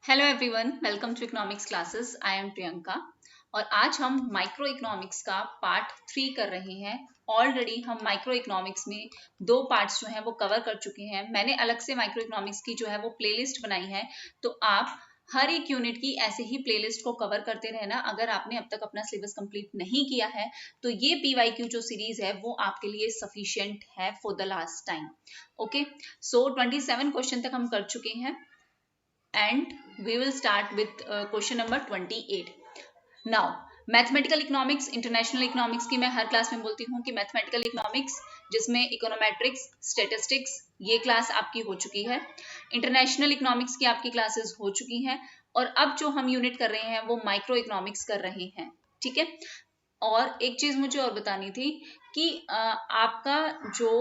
Hello everyone, welcome to economics classes. I am Priyanka और आज हम माइक्रो इकोनॉमिक्स का पार्ट 3 कर रहे हैं। ऑलरेडी हम माइक्रो इकोनॉमिक्स में दो पार्ट्स जो हैं वो कवर कर चुके हैं। मैंने अलग से माइक्रो इकोनॉमिक्स की जो है वो प्लेलिस्ट बनाई है, तो आप हर एक यूनिट की ऐसे ही प्लेलिस्ट को कवर करते रहना। अगर आपने अब तक अपना सिलेबस कंप्लीट नहीं किया है तो ये PYQ जो सीरीज है वो आपके लिए सफिशिएंट है for the last time. Okay, so 27 question तक हम कर चुके हैं and we will start with question number 28. Now, mathematical economics, international economics की मैं हर क्लास में बोलती हूँ कि मैथमेटिकल इकोनॉमिक्स जिसमें इकोनोमेट्रिक्स, स्टैटिस्टिक्स ये क्लास आपकी हो चुकी है। इंटरनेशनल इकोनॉमिक्स की आपकी क्लासेस हो चुकी हैं और अब जो हम यूनिट कर रहे हैं वो माइक्रो इकोनॉमिक्स कर रहे हैं। ठीक है, और एक चीज मुझे और बतानी थी कि आपका जो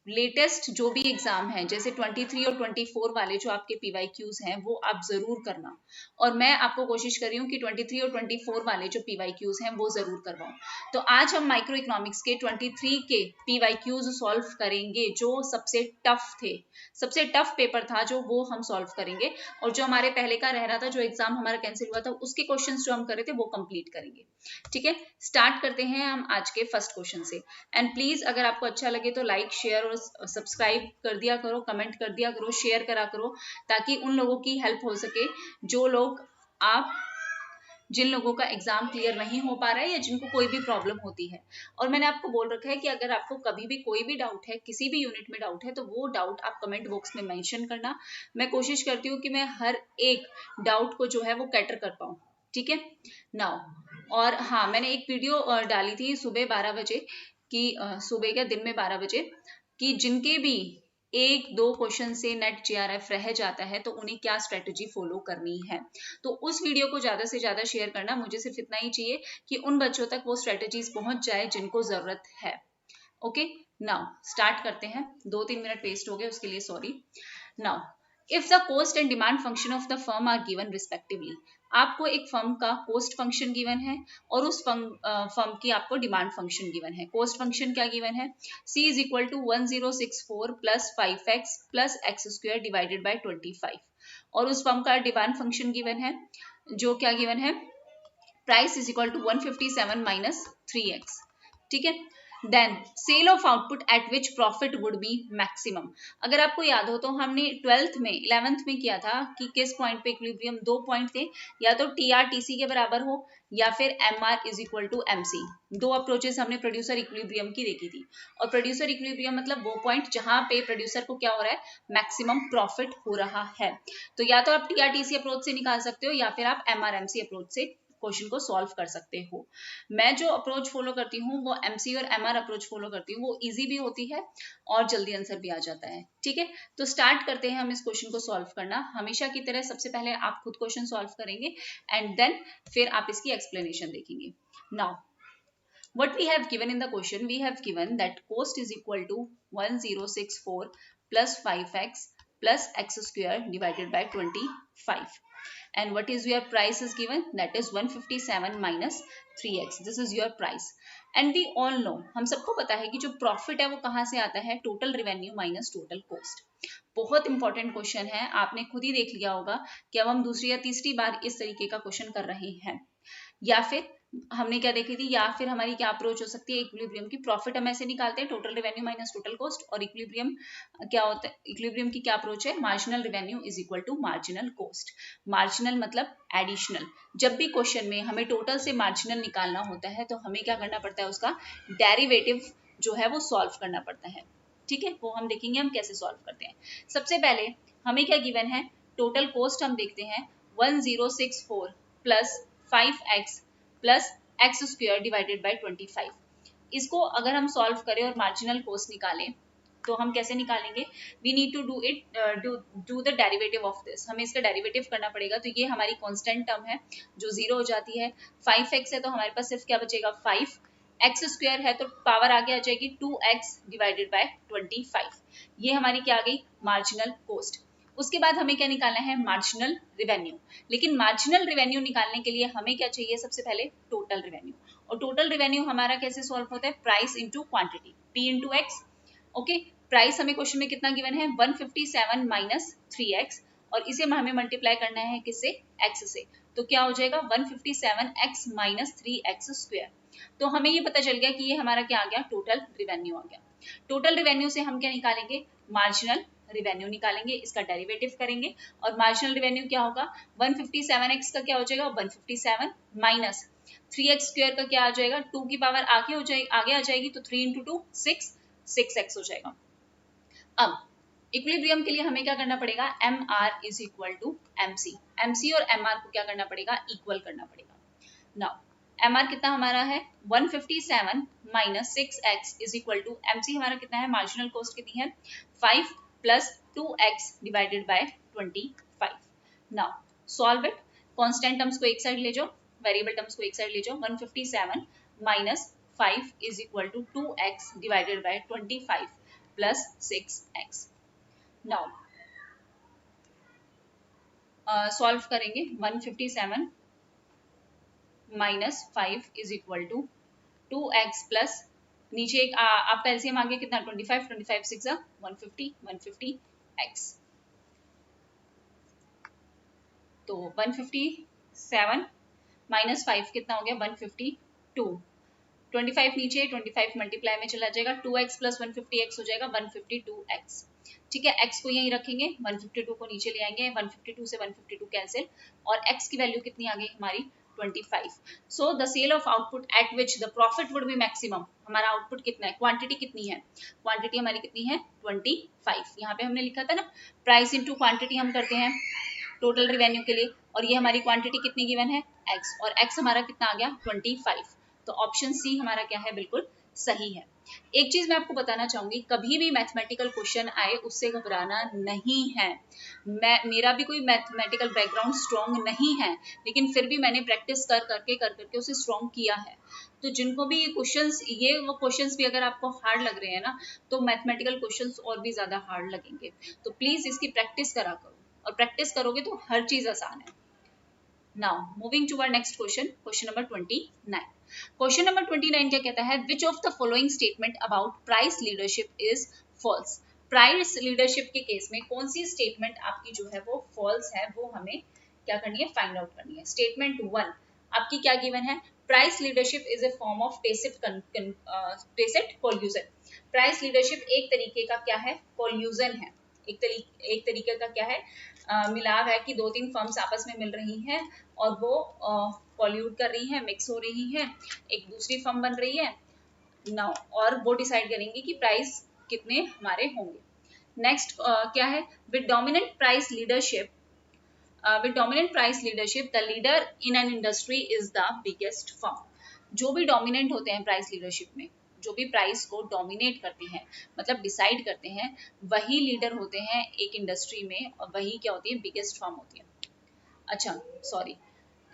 लेटेस्ट जो भी एग्जाम है, जैसे 23 और 24 वाले जो आपके PYQs हैं वो आप जरूर करना, और मैं आपको कोशिश कर रही हूँ कि 23 और 24 वाले जो PYQs हैं वो जरूर करवाऊं। तो आज हम माइक्रो इकोनॉमिक्स के 23 के PYQs सॉल्व करेंगे जो सबसे टफ थे। सबसे टफ पेपर था जो वो हम सॉल्व करेंगे, और जो हमारे पहले का रह रहा था, जो एग्जाम हमारा कैंसिल हुआ था, उसके क्वेश्चंस जो हम कर रहे थे वो कंप्लीट करेंगे। ठीक है, स्टार्ट करते हैं हम आज के फर्स्ट क्वेश्चन से। एंड प्लीज अगर आपको अच्छा लगे तो लाइक, शेयर और सब्सक्राइब कर दिया करो, कमेंट कर दिया करो, शेयर करा करो, ताकि उन लोगों की हेल्प हो सके जो लोग जिन लोगों का एग्जाम क्लियर नहीं हो पा रहा है या जिनको कोई भी प्रॉब्लम होती है। और मैंने आपको बोल रखा है कि अगर आपको कभी भी कोई भी डाउट है, किसी भी यूनिट में डाउट है, तो वो डाउट आप कमेंट बॉक्स में मेंशन करना। मैं कोशिश करती हूँ कि मैं हर एक डाउट को जो है वो कैटर कर पाऊँ। ठीक है नाउ, और हाँ, मैंने एक वीडियो डाली थी सुबह 12 बजे कि सुबह के दिन में 12 बजे कि जिनके भी एक दो क्वेश्चन से नेट JRF रह जाता है तो उन्हें क्या स्ट्रेटजी फॉलो करनी है। तो उस वीडियो को ज्यादा से ज्यादा शेयर करना। मुझे सिर्फ इतना ही चाहिए कि उन बच्चों तक वो स्ट्रेटजीज पहुंच जाए जिनको जरूरत है। ओके, नाउ स्टार्ट करते हैं। 2-3 मिनट वेस्ट हो गए, उसके लिए sorry. Now, if the cost and demand function of the firm are given respectively, आपको एक फर्म का कोस्ट फंक्शन गिवन है और उस फर्म की आपको डिमांड फंक्शन गिवन है। कोस्ट फंक्शन क्या गिवन है? C is equal to 1064 plus 5x plus x square divided by 25, और उस फर्म का डिमांड फंक्शन गिवन है जो क्या गिवन है? Price is equal to 157 minus 3x। ठीक है, then sale of output at which profit would be maximum. अगर आपको याद हो तो हमने 12th में 11th में किया था कि किस पॉइंट पे इक्विलिब्रियम, दो पॉइंट थे, या तो TR/TC के बराबर हो या फिर MR is equal to MC। दो अप्रोचेस हमने प्रोड्यूसर इक्विलिब्रियम की देखी थी, और प्रोड्यूसर इक्विलिब्रियम मतलब वो पॉइंट जहां पे प्रोड्यूसर को क्या हो रहा है? मैक्सिमम प्रॉफिट हो रहा है। तो या तो आप TR/TC अप्रोच से निकाल सकते हो या फिर आप MR/MC अप्रोच से क्वेश्चन को सॉल्व कर सकते हो। मैं जो अप्रोच फॉलो करती हूँ वो MC और MR अप्रोच फॉलो करती हूँ, वो इजी भी होती है और जल्दी आंसर भी आ जाता है। ठीक है, तो स्टार्ट करते हैं हम इस क्वेश्चन को सॉल्व करना। हमेशा की तरह सबसे पहले आप खुद क्वेश्चन सॉल्व करेंगे एंड देन फिर आप इसकी एक्सप्लेनेशन देखेंगे। Now, what we have given in the question, we have given that cost is equal to 1064 plus 5x plus x square divided by 25, and what is your price is given, that is 157 minus 3x. this is your price, and we all know, हम सबको पता है कि जो profit है वो कहाँ से आता है? Total revenue minus total cost. बहुत इंपॉर्टेंट क्वेश्चन है, आपने खुद ही देख लिया होगा कि अब हम दूसरी या तीसरी बार इस तरीके का क्वेश्चन कर रहे हैं। या फिर हमने क्या देखी थी, या फिर हमारी क्या अप्रोच हो सकती है इक्विलिब्रियम की? प्रॉफिट हम ऐसे निकालते हैं, total revenue minus total cost, और इक्विलिब्रियम क्या होता है? इक्विलिब्रियम की क्या अप्रोच है? Marginal revenue is equal to marginal cost. Marginal मतलब एडिशनल। जब भी क्वेश्चन में हमें टोटल से मार्जिनल निकालना होता है तो हमें क्या करना पड़ता है? उसका डेरिवेटिव जो है वो सॉल्व करना पड़ता है। ठीक है, वो हम देखेंगे हम कैसे सॉल्व करते हैं। सबसे पहले हमें क्या गिवन है? टोटल कॉस्ट हम देखते हैं 1064 plus 5x plus x square divided by 25। इसको अगर हम सॉल्व करें और मार्जिनल कॉस्ट निकालें तो हम कैसे निकालेंगे? We need to do it do the derivative of this. हमें इसका डेरिवेटिव करना पड़ेगा। तो ये हमारी कांस्टेंट टर्म है जो 0 हो जाती है। 5x है तो हमारे पास सिर्फ क्या बचेगा? 5। एक्स स्क्वायर है तो पावर आगे आ जाएगी 2x डिवाइडेड बाय 25। ये हमारी क्या आ गई? Marginal cost. उसके बाद हमें क्या निकालना है? Marginal revenue. लेकिन मार्जिनल रेवेन्यू निकालने के लिए हमें क्या चाहिए? सबसे पहले टोटल रेवेन्यू। और टोटल रेवेन्यू हमारा कैसे सॉल्व होता है? Price into quantity, P into x. Okay, price हमें क्वेश्चन में कितना गिवन है? 157 माइनस 3x, और इसे हमें मल्टीप्लाई करना है किससे, x से। तो क्या हो जाएगा 157x माइनस 3x स्क्वायर। तो हमें ये पता चल गया कि ये हमारा क्या आ गया, टोटल रिवेन्यू आ गया। टोटल रिवेन्यू से हम क्या निकालेंगे, मार्जिनल रिवेन्यू निकालेंगे, इसका डेरिवेटिव करेंगे और मार्जिनल रिवेन्यू क्या होगा, 157x का क्या हो जाएगा 157 माइनस 3x स्क्वायर का क्या आ जाएगा, 2 की पावर आगे आ जाएगी तो 3 इंटू 2 6x हो जाएगा। अब इक्विलिब्रियम के लिए हमें क्या करना पड़ेगा, MR is equal to MC और MR को क्या करना पड़ेगा, इक्वल करना पड़ेगा। नाउ MR कितना हमारा है 157 minus 6x is equal to MC हमारा कितना है, मार्जिनल कॉस्ट कितनी है 5 plus 2x divided by 25। Now solve it, constant terms को एक साइड ले जाओ, वेरिएबल टर्म्स को एक साइड ले जाओ। 157 minus 5 is equal to 2x divided by 25 plus 6x। Now solve करेंगे, 157 minus 5 is equal to 2x plus नीचे एक आपका एलसीएम आ गया कितना 25, 25 6 150x। तो 157 माइनस 5 कितना हो गया 152, 25 नीचे 25 मल्टीप्लाई में चला जाएगा, 2x प्लस 150x हो जाएगा 152x। ठीक है, x को यहीं रखेंगे, 152 को नीचे ले आएंगे, 152 से 152 कैंसिल और x की वैल्यू कितनी आ गई हमारी 25। So the sale of output at which the profit would be maximum, हमारा आउटपुट कितना है, क्वांटिटी कितनी है, क्वांटिटी हमारी कितनी है 25। यहाँ पे हमने लिखा था ना प्राइस इनटू क्वांटिटी हम करते हैं टोटल रिवेन्यू के लिए, और ये हमारी क्वांटिटी कितनी गिवन है x, और x हमारा कितना आ गया 25। तो ऑप्शन सी हमारा क्या है, बिल्कुल सही है। एक चीज मैं आपको बताना चाहूंगी, कभी भी मैथमेटिकल क्वेश्चन आए उससे घबराना नहीं है। मेरा भी कोई मैथमेटिकल बैकग्राउंड स्ट्रॉन्ग नहीं है, लेकिन फिर भी मैंने प्रैक्टिस कर करके उसे स्ट्रॉन्ग किया है। तो जिनको भी ये क्वेश्चंस भी अगर आपको हार्ड लग रहे हैं ना, तो मैथमेटिकल क्वेश्चंस और भी ज्यादा हार्ड लगेंगे। तो प्लीज इसकी प्रैक्टिस करा करो, और प्रैक्टिस करोगे तो हर चीज आसान है। Now moving to our next question, question number 29। Question number 29 क्या कहता है, which of the following statement about price leadership is false. Price leadership के केस में कौन सी स्टेटमेंट आपकी जो है वो फॉल्स है, वो हमें क्या करनी है, फाइंड आउट करनी है। स्टेटमेंट 1 आपकी क्या गिवन है, price leadership is a form of tacit collusion. Price leadership एक तरीके का क्या है, कोल्यूजन है, एक तरीके का क्या है, मिलाव है कि 2-3 फर्म्स आपस में मिल रही हैं और वो कॉल्यूट कर रही हैं, मिक्स हो रही हैं, एक दूसरी फर्म बन रही है नाउ, और वो डिसाइड करेंगे कि प्राइस कितने हमारे होंगे। नेक्स्ट क्या है, with dominant price leadership the leader in an industry is the biggest firm. जो भी डोमिनेंट होते हैं प्राइस लीडरशिप में, जो भी प्राइस को डोमिनेट करते हैं, मतलब डिसाइड करते हैं, वही लीडर होते हैं एक इंडस्ट्री में, और वही क्या होती है, बिगेस्ट फर्म होती है। अच्छा sorry,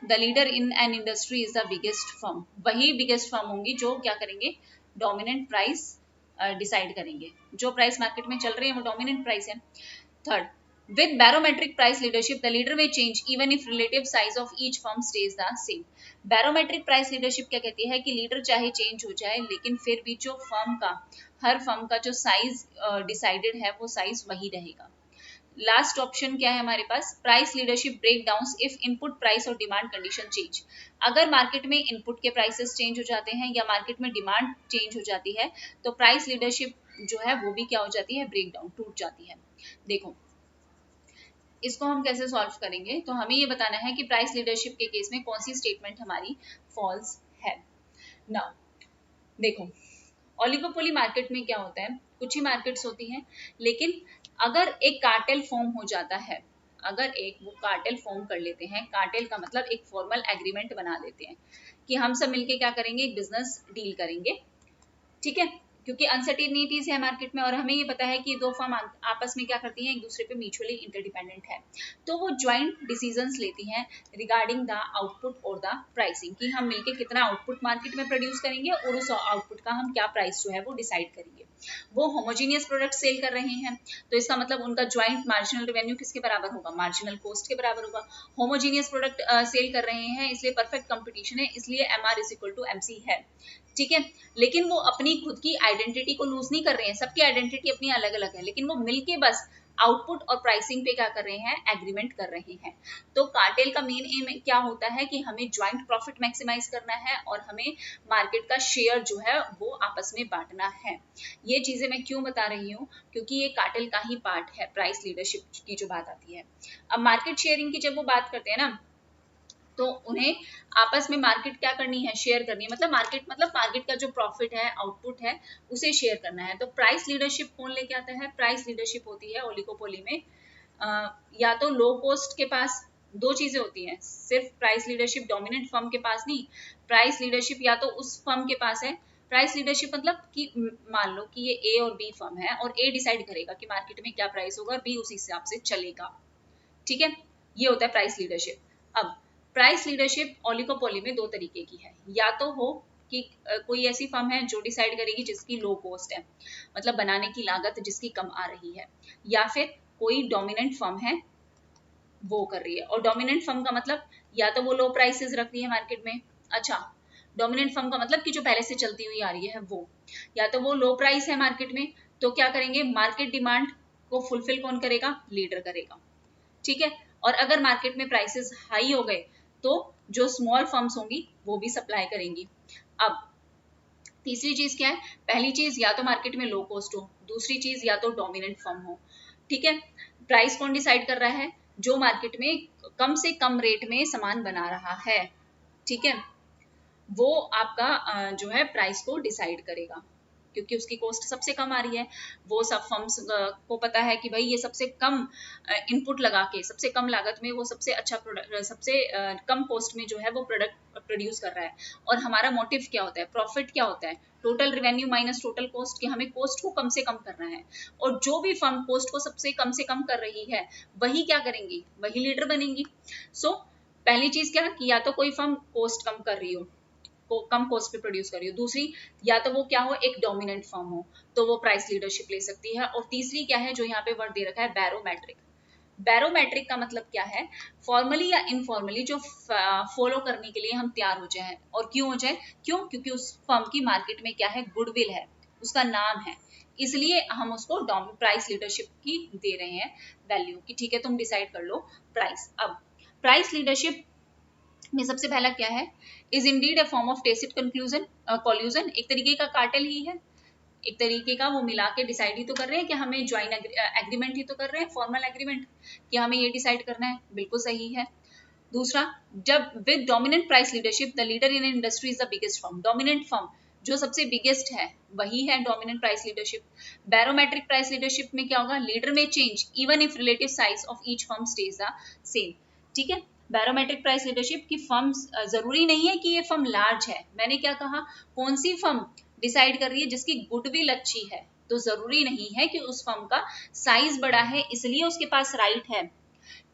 the leader in an industry is the biggest firm, वही बिगेस्ट फर्म होंगी जो क्या करेंगे, डोमिनेंट प्राइस डिसाइड करेंगे। जो प्राइस मार्केट में चल रही है वो डोमिनेंट प्राइस है। Third, with barometric price leadership the leader may change even if relative size of each firm stays the same। barometric price leadership क्या कहती है कि लीडर चाहे चेंज हो जाए, लेकिन फिर भी जो हर फर्म का जो साइज डिसाइडेड है वो साइज वही रहेगा। लास्ट ऑप्शन क्या है हमारे पास, price leadership break down if input price और डिमांड कंडीशन चेंज। अगर मार्केट में इनपुट के प्राइसेस चेंज हो जाते हैं या मार्केट में डिमांड चेंज हो जाती है, तो प्राइस लीडरशिप जो है वो भी क्या हो जाती है, ब्रेक डाउन, टूट जाती है। देखो इसको हम कैसे सॉल्व करेंगे, तो हमें ये बताना है कि प्राइस लीडरशिप के केस में कौन सी स्टेटमेंट हमारी फॉल्स है। नाउ देखो, ओलिगोपोली मार्केट में क्या होता है, कुछ ही मार्केट्स होती हैं, लेकिन अगर एक कार्टेल फॉर्म हो जाता है, अगर वो कार्टेल फॉर्म कर लेते हैं, कार्टेल का मतलब एक फॉर्मल एग्रीमेंट बना लेते हैं कि हम सब मिलके क्या करेंगे, एक बिजनेस डील करेंगे, ठीक है, क्योंकि अनसर्टेनिटीज है मार्केट में और हमें ये पता है कि दो फर्म आपस में क्या करती हैं, एक दूसरे पे म्यूचुअली इंटरडिपेंडेंट है, तो वो ज्वाइंट डिसीजंस लेती हैं रिगार्डिंग द आउटपुट और द प्राइसिंग, कि हम मिलके कितना आउटपुट मार्केट में प्रोड्यूस करेंगे और उस आउटपुट का हम क्या प्राइस जो है वो डिसाइड करेंगे। वो होमोजीनियस प्रोडक्ट सेल कर रहे हैं, तो इसका मतलब उनका ज्वाइंट मार्जिनल रेवेन्यू किसके बराबर होगा, मार्जिनल कॉस्ट के बराबर होगा। होमोजीनियस प्रोडक्ट सेल कर रहे हैं, इसलिए परफेक्ट कंपटीशन है, इसलिए MR is equal to MC है, ठीक है। लेकिन वो अपनी खुद की आइडेंटिटी को लूज नहीं कर रहे हैं, सबकी आइडेंटिटी अपनी अलग अलग है, लेकिन वो मिलके बस आउटपुट और प्राइसिंग पे क्या कर रहे हैं, एग्रीमेंट कर रहे हैं। तो कार्टेल का मेन एम क्या होता है कि हमें ज्वाइंट प्रॉफिट मैक्सिमाइज करना है और हमें मार्केट का शेयर जो है वो आपस में बांटना है। ये चीजें मैं क्यों बता रही हूँ, क्योंकि ये कार्टेल का ही पार्ट है, प्राइस लीडरशिप की जो बात आती है। अब मार्केट शेयरिंग की जब वो बात करते हैं ना, तो उन्हें आपस में मार्केट क्या करनी है, शेयर करनी है। मतलब मार्केट का जो प्रॉफिट है, आउटपुट है, उसे शेयर करना है। तो प्राइस लीडरशिप कौन लेके आता है, प्राइस लीडरशिप होती है ओलिगोपोली में या तो लो कॉस्ट के पास, दो चीजें होती हैं, सिर्फ प्राइस लीडरशिप डोमिनेंट फर्म के पास नहीं, प्राइस लीडरशिप या तो उस फर्म के पास है। प्राइस लीडरशिप मतलब कि मान लो कि ये ए और बी फर्म है और ए डिसाइड करेगा कि मार्केट में क्या प्राइस होगा और बी उसी हिसाब से चलेगा, ठीक है, ये होता है प्राइस लीडरशिप। अब प्राइस लीडरशिप ओलिगोपोली में दो तरीके की है, या तो हो कि कोई ऐसी फर्म है जो डिसाइड करेगी जिसकी लो कॉस्ट है, मतलब बनाने की लागत जिसकी कम आ रही है, या फिर कोई डोमिनेंट फर्म है वो कर रही है। और डोमिनेंट फर्म का मतलब या तो वो लो प्राइसेस रख रही है मार्केट में, अच्छा, डोमिनेंट फर्म का मतलब कि जो पहले से चलती हुई आ रही है वो, या तो वो लो प्राइस है मार्केट में, तो क्या करेंगे, मार्केट डिमांड को फुलफिल कौन करेगा, लीडर करेगा, ठीक है। और अगर मार्केट में प्राइसेस हाई हो गए तो जो स्मॉल फर्म्स होंगी वो भी सप्लाई करेंगी। अब तीसरी चीज क्या है, पहली चीज या तो मार्केट में लो कॉस्ट हो, दूसरी चीज या तो डोमिनेंट फर्म हो, ठीक है। प्राइस कौन डिसाइड कर रहा है, जो मार्केट में कम से कम रेट में सामान बना रहा है, ठीक है, वो आपका जो है प्राइस को डिसाइड करेगा, क्योंकि उसकी कॉस्ट सबसे कम आ रही है। वो सब फर्म्स को पता है कि भाई ये सबसे कम इनपुट लगा के, सबसे कम लागत में वो सबसे अच्छा प्रोडक्ट, सबसे कम कॉस्ट में जो है वो प्रोडक्ट प्रोड्यूस कर रहा है। और हमारा मोटिव क्या होता है, प्रॉफिट क्या होता है, total revenue minus total cost, कि हमें कॉस्ट को कम से कम करना है। और जो भी फर्म कॉस्ट को सबसे कम से कम कर रही है वही क्या करेंगी, वही लीडर बनेंगी। सो पहली चीज क्या, कि या तो कोई फर्म कॉस्ट कम कर रही हो, को कम कॉस्ट पे प्रोड्यूस कर रही हो, दूसरी या तो वो क्या हो, एक डोमिनेंट फर्म हो, तो वो प्राइस लीडरशिप ले सकती है। और तीसरी क्या है जो यहाँ पे वर्ड दे रखा है, बैरोमेट्रिक। बैरोमेट्रिक का मतलब क्या है, फॉर्मली या इनफॉर्मली जो फॉलो करने के लिए हम तैयार हो जाए। और क्यों हो जाए, क्यों, क्योंकि उस फर्म की मार्केट में क्या है, गुडविल है, उसका नाम है, इसलिए हम उसको प्राइस लीडरशिप की दे रहे हैं वैल्यू, कि ठीक है तुम डिसाइड कर लो प्राइस। अब प्राइस लीडरशिप में सबसे पहला क्या है, is indeed a form of tacit conclusion collusion, एक तरीके का कार्टेल ही है, एक तरीके का वो मिला के डिसाइड ही तो कर रहे हैं कि हमें ज्वाइन एग्रीमेंट ही तो कर रहे हैं, फॉर्मल एग्रीमेंट, कि हमें ये डिसाइड करना है, बिल्कुल सही है। दूसरा, जब with dominant price leadership the leader in industry is the biggest firm, dominant firm जो सबसे बिगेस्ट है वही है dominant price leadership. Barometric price leadership में क्या होगा, लीडर में change even if relative size of each firm stage the same, ठीक है। बैरोमेट्रिक प्राइस लीडरशिप की फर्म, जरूरी नहीं है कि ये फर्म लार्ज है, मैंने क्या कहा, कौन सी फर्म डिसाइड कर रही है जिसकी गुडविल अच्छी है, तो जरूरी नहीं है कि उस फर्म का साइज बड़ा है इसलिए उसके पास राइट है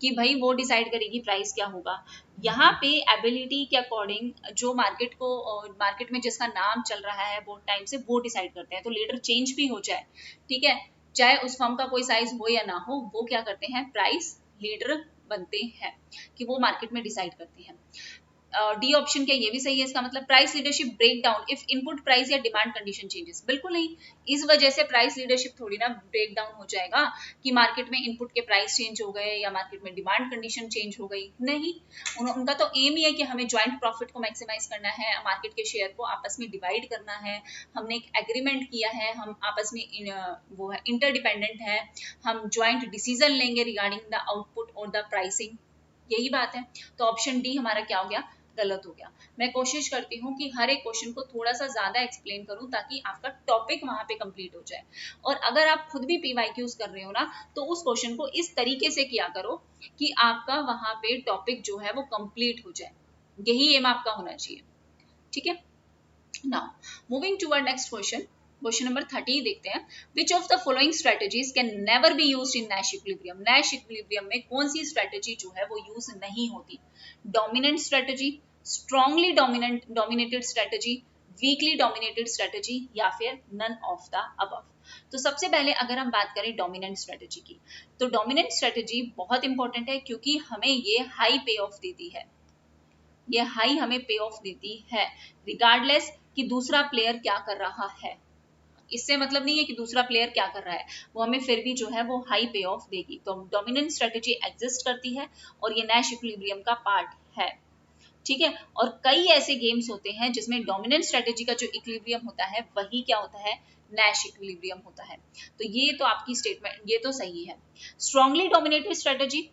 कि भाई वो डिसाइड करेगी प्राइस क्या होगा। यहाँ पे एबिलिटी के अकॉर्डिंग जो मार्केट में जिसका नाम चल रहा है बहुत टाइम से, वो डिसाइड करते हैं। तो लीडर चेंज भी हो जाए, ठीक है, चाहे उस फर्म का कोई साइज हो या ना हो, वो क्या करते हैं, प्राइस लीडर बनते हैं, कि वो मार्केट में डिसाइड करते हैं। डी ऑप्शन क्या, ये भी सही है, इसका मतलब price leadership break down if input price या डिमांड कंडीशन चेंजेस, बिल्कुल नहीं। इस वजह से प्राइस लीडरशिप थोड़ी ना ब्रेक डाउन हो जाएगा कि मार्केट में इनपुट के प्राइस चेंज हो गए या मार्केट में डिमांड कंडीशन चेंज हो गई, नहीं। उनका तो एम ही है कि हमें ज्वाइंट प्रॉफिट को मैक्सिमाइज करना है, मार्केट के शेयर को आपस में डिवाइड करना है, हमने एक एग्रीमेंट किया है, हम आपस में वो है इंटरडिपेंडेंट है, हम ज्वाइंट डिसीजन लेंगे रिगार्डिंग द आउटपुट और द प्राइसिंग, यही बात है। तो ऑप्शन डी हमारा क्या हो गया, गलत हो गया। मैं कोशिश करती हूँ कि हर एक क्वेश्चन को थोड़ा सा ज्यादा एक्सप्लेन करूँ ताकि आपका टॉपिक वहां पे कंप्लीट हो जाए। और अगर आप खुद भी पीवाईक्यूज कर रहे हो ना, तो उस क्वेश्चन को इस तरीके से किया करो कि आपका वहां पे टॉपिक जो है वो कंप्लीट हो जाए, यही एम आपका होना चाहिए, ठीक है। Now moving to next question, question number 30 देखते हैं। Which of the following strategies can never be used in Nash equilibrium, Nash equilibrium में कौन सी स्ट्रेटेजी जो है वो यूज नहीं होती, dominant strategy, strongly dominated strategy, weekly dominated strategy, या फिर नन ऑफ द अबव। तो सबसे पहले अगर हम बात करें डोमिनेंट स्ट्रेटेजी की, तो डोमिनेंट स्ट्रेटेजी बहुत इंपॉर्टेंट है क्योंकि हमें ये हाई पे ऑफ देती है, ये हाई हमें पे ऑफ देती है रिगार्डलेस कि दूसरा प्लेयर क्या कर रहा है, इससे मतलब नहीं है कि दूसरा प्लेयर क्या कर रहा है, वो हमें फिर भी जो है वो हाई पे ऑफ देगी। तो डोमिनेंट स्ट्रेटेजी एग्जिस्ट करती है और ये नैश इक्विलिब्रियम का पार्ट है, ठीक है। और कई ऐसे गेम्स होते हैं जिसमें डोमिनेंट स्ट्रेटेजी का जो इक्विलिब्रियम होता है वही क्या होता है, नैश इक्विलिब्रियम होता है। तो ये तो आपकी स्टेटमेंट ये तो सही है। स्ट्रांगली डोमिनेटेड स्ट्रेटेजी,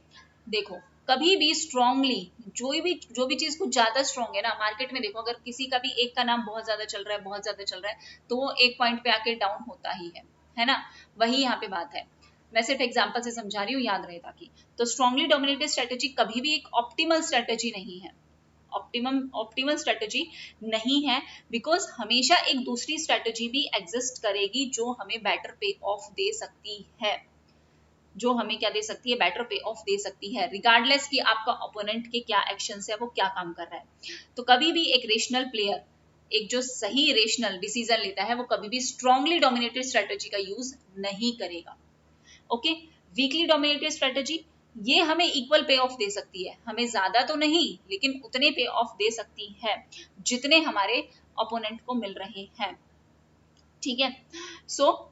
देखो कभी भी स्ट्रांगली जो भी चीज कुछ ज्यादा स्ट्रांग है ना, मार्केट में देखो अगर किसी का भी एक का नाम बहुत ज्यादा चल रहा है, बहुत ज्यादा चल रहा है, तो वो एक पॉइंट पे आके डाउन होता ही है ना, वही यहाँ पे बात है। मैं सिर्फ एग्जांपल से समझा रही हूँ, याद रहे ताकि। तो स्ट्रांगली डोमिनेटेड स्ट्रेटेजी कभी भी एक ऑप्टिमल स्ट्रेटेजी नहीं है, ऑप्टिमल स्ट्रेटेजी नहीं है, बिकॉज हमेशा एक दूसरी स्ट्रेटेजी भी एग्जिस्ट करेगी जो हमें बेटर पे ऑफ दे सकती है, जो हमें क्या दे सकती है, बेटर पे ऑफ दे सकती है, रिगार्डलेस कि आपका ओपोनेंट के क्या एक्शंस है, वो क्या काम कर रहा है। तो कभी भी एक रेशनल प्लेयर, एक जो सही रेशनल डिसीजन लेता है, वो कभी भी स्ट्रांगली डोमिनेटेड स्ट्रेटेजी का यूज नहीं करेगा। ओके, वीकली डोमिनेटेड स्ट्रेटेजी, ये हमें इक्वल पे ऑफ दे सकती है, हमें ज्यादा तो नहीं लेकिन उतने पे ऑफ दे सकती है जितने हमारे ओपोनेंट को मिल रहे हैं, ठीक है। सो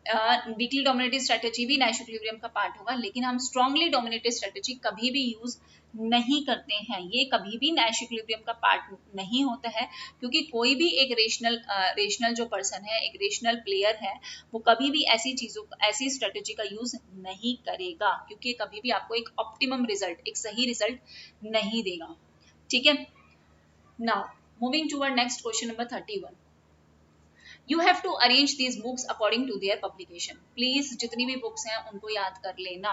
वीकली डोमिनेटेड स्ट्रेटेजी भी नैश इक्विलिब्रियम का पार्ट होगा, लेकिन हम स्ट्रांगली डोमिनेटेड स्ट्रेटेजी कभी भी यूज नहीं करते हैं, ये कभी भी नैश इक्विलिब्रियम का पार्ट नहीं होता है, क्योंकि कोई भी एक रेशनल जो पर्सन है, एक रेशनल प्लेयर है, वो कभी भी ऐसी स्ट्रेटेजी का यूज नहीं करेगा, क्योंकि कभी भी आपको एक ऑप्टिमम रिजल्ट, एक सही रिजल्ट नहीं देगा, ठीक है। Now moving toward next question number 31। You have to arrange these books according to their publication. Please जितनी भी बुक्स हैं उनको याद कर लेना,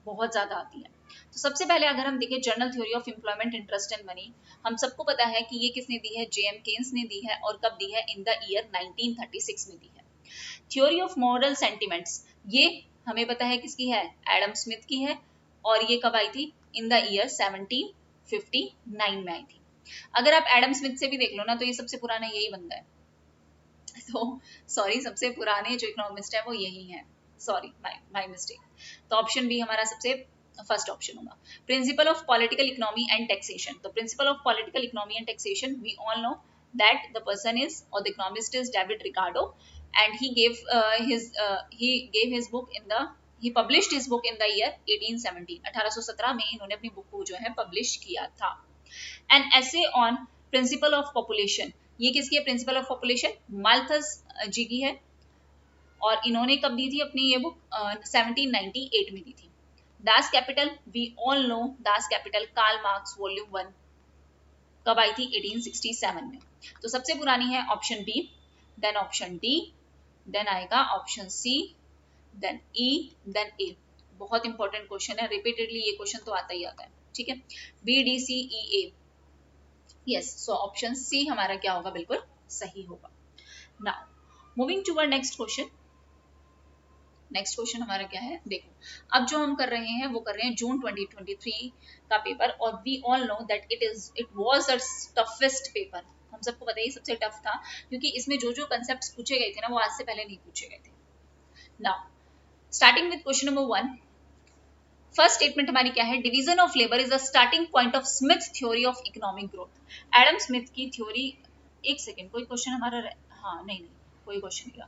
बहुत ज्यादा आती है। तो सबसे पहले अगर हम देखें journal theory of employment, interest and money, हम सबको पता है कि ये किसने दी है, जेएम केन्स ने दी है, और कब दी है, इन द ईयर 1936 में दी है। थ्योरी ऑफ मॉरल सेंटिमेंट्स, ये हमें पता है किसकी है, एडम स्मिथ की है, और ये कब आई थी, इन द ईयर 1759 में आई थी। अगर आप एडम स्मिथ से भी देख लो ना, तो ये सबसे पुराना यही बंदा है, तो सॉरी, सबसे पुराने जो इकोनॉमिस्ट है वो यही है, सॉरी माय मिस्टेक। तो ऑप्शन बी हमारा सबसे फर्स्ट ऑप्शन होगा। Principle of political economy and taxation, तो principle of political economy and taxation, we all know that the person is, और the economist is David Ricardo, and he gave his book in the he published his book in the year 1817, 1817 में इन्होंने अपनी book को जो है publish किया था। An essay on principle of population, ये किसकी है, प्रिंसिपल ऑफ पॉपुलेशन माल्थस जी की है, और इन्होंने कब दी थी अपनी ये बुक, 1798 में दी थी। Das Kapital, we all know Das Kapital, Karl Marx volume 1, कब आई थी, 1867 में। तो सबसे पुरानी है option B, then option D, then आएगा option C, then E, then A. बहुत इंपॉर्टेंट क्वेश्चन है, रिपीटेडली ये क्वेश्चन तो आता ही आता है, ठीक है। B D C E A, yes, so option C हमारा क्या होगा, बिल्कुल सही होगा। Now moving toward next question. Next question हमारा क्या है, देखो अब जो हम कर रहे हैं वो कर रहे हैं जून 2023 का पेपर, और we all know that it was the toughest paper. हम सबको पता है सबसे टफ था, क्योंकि इसमें जो जो कंसेप्ट्स पूछे गए थे ना, वो आज से पहले नहीं पूछे गए थे। Now starting with question number 1, first statement हमारी क्या है, division of labour is the starting point of Smith theory of economic growth. Adam Smith की थ्योरी, एक सेकेंड, कोई क्वेश्चन हमारा, हाँ नहीं कोई क्वेश्चन नहीं,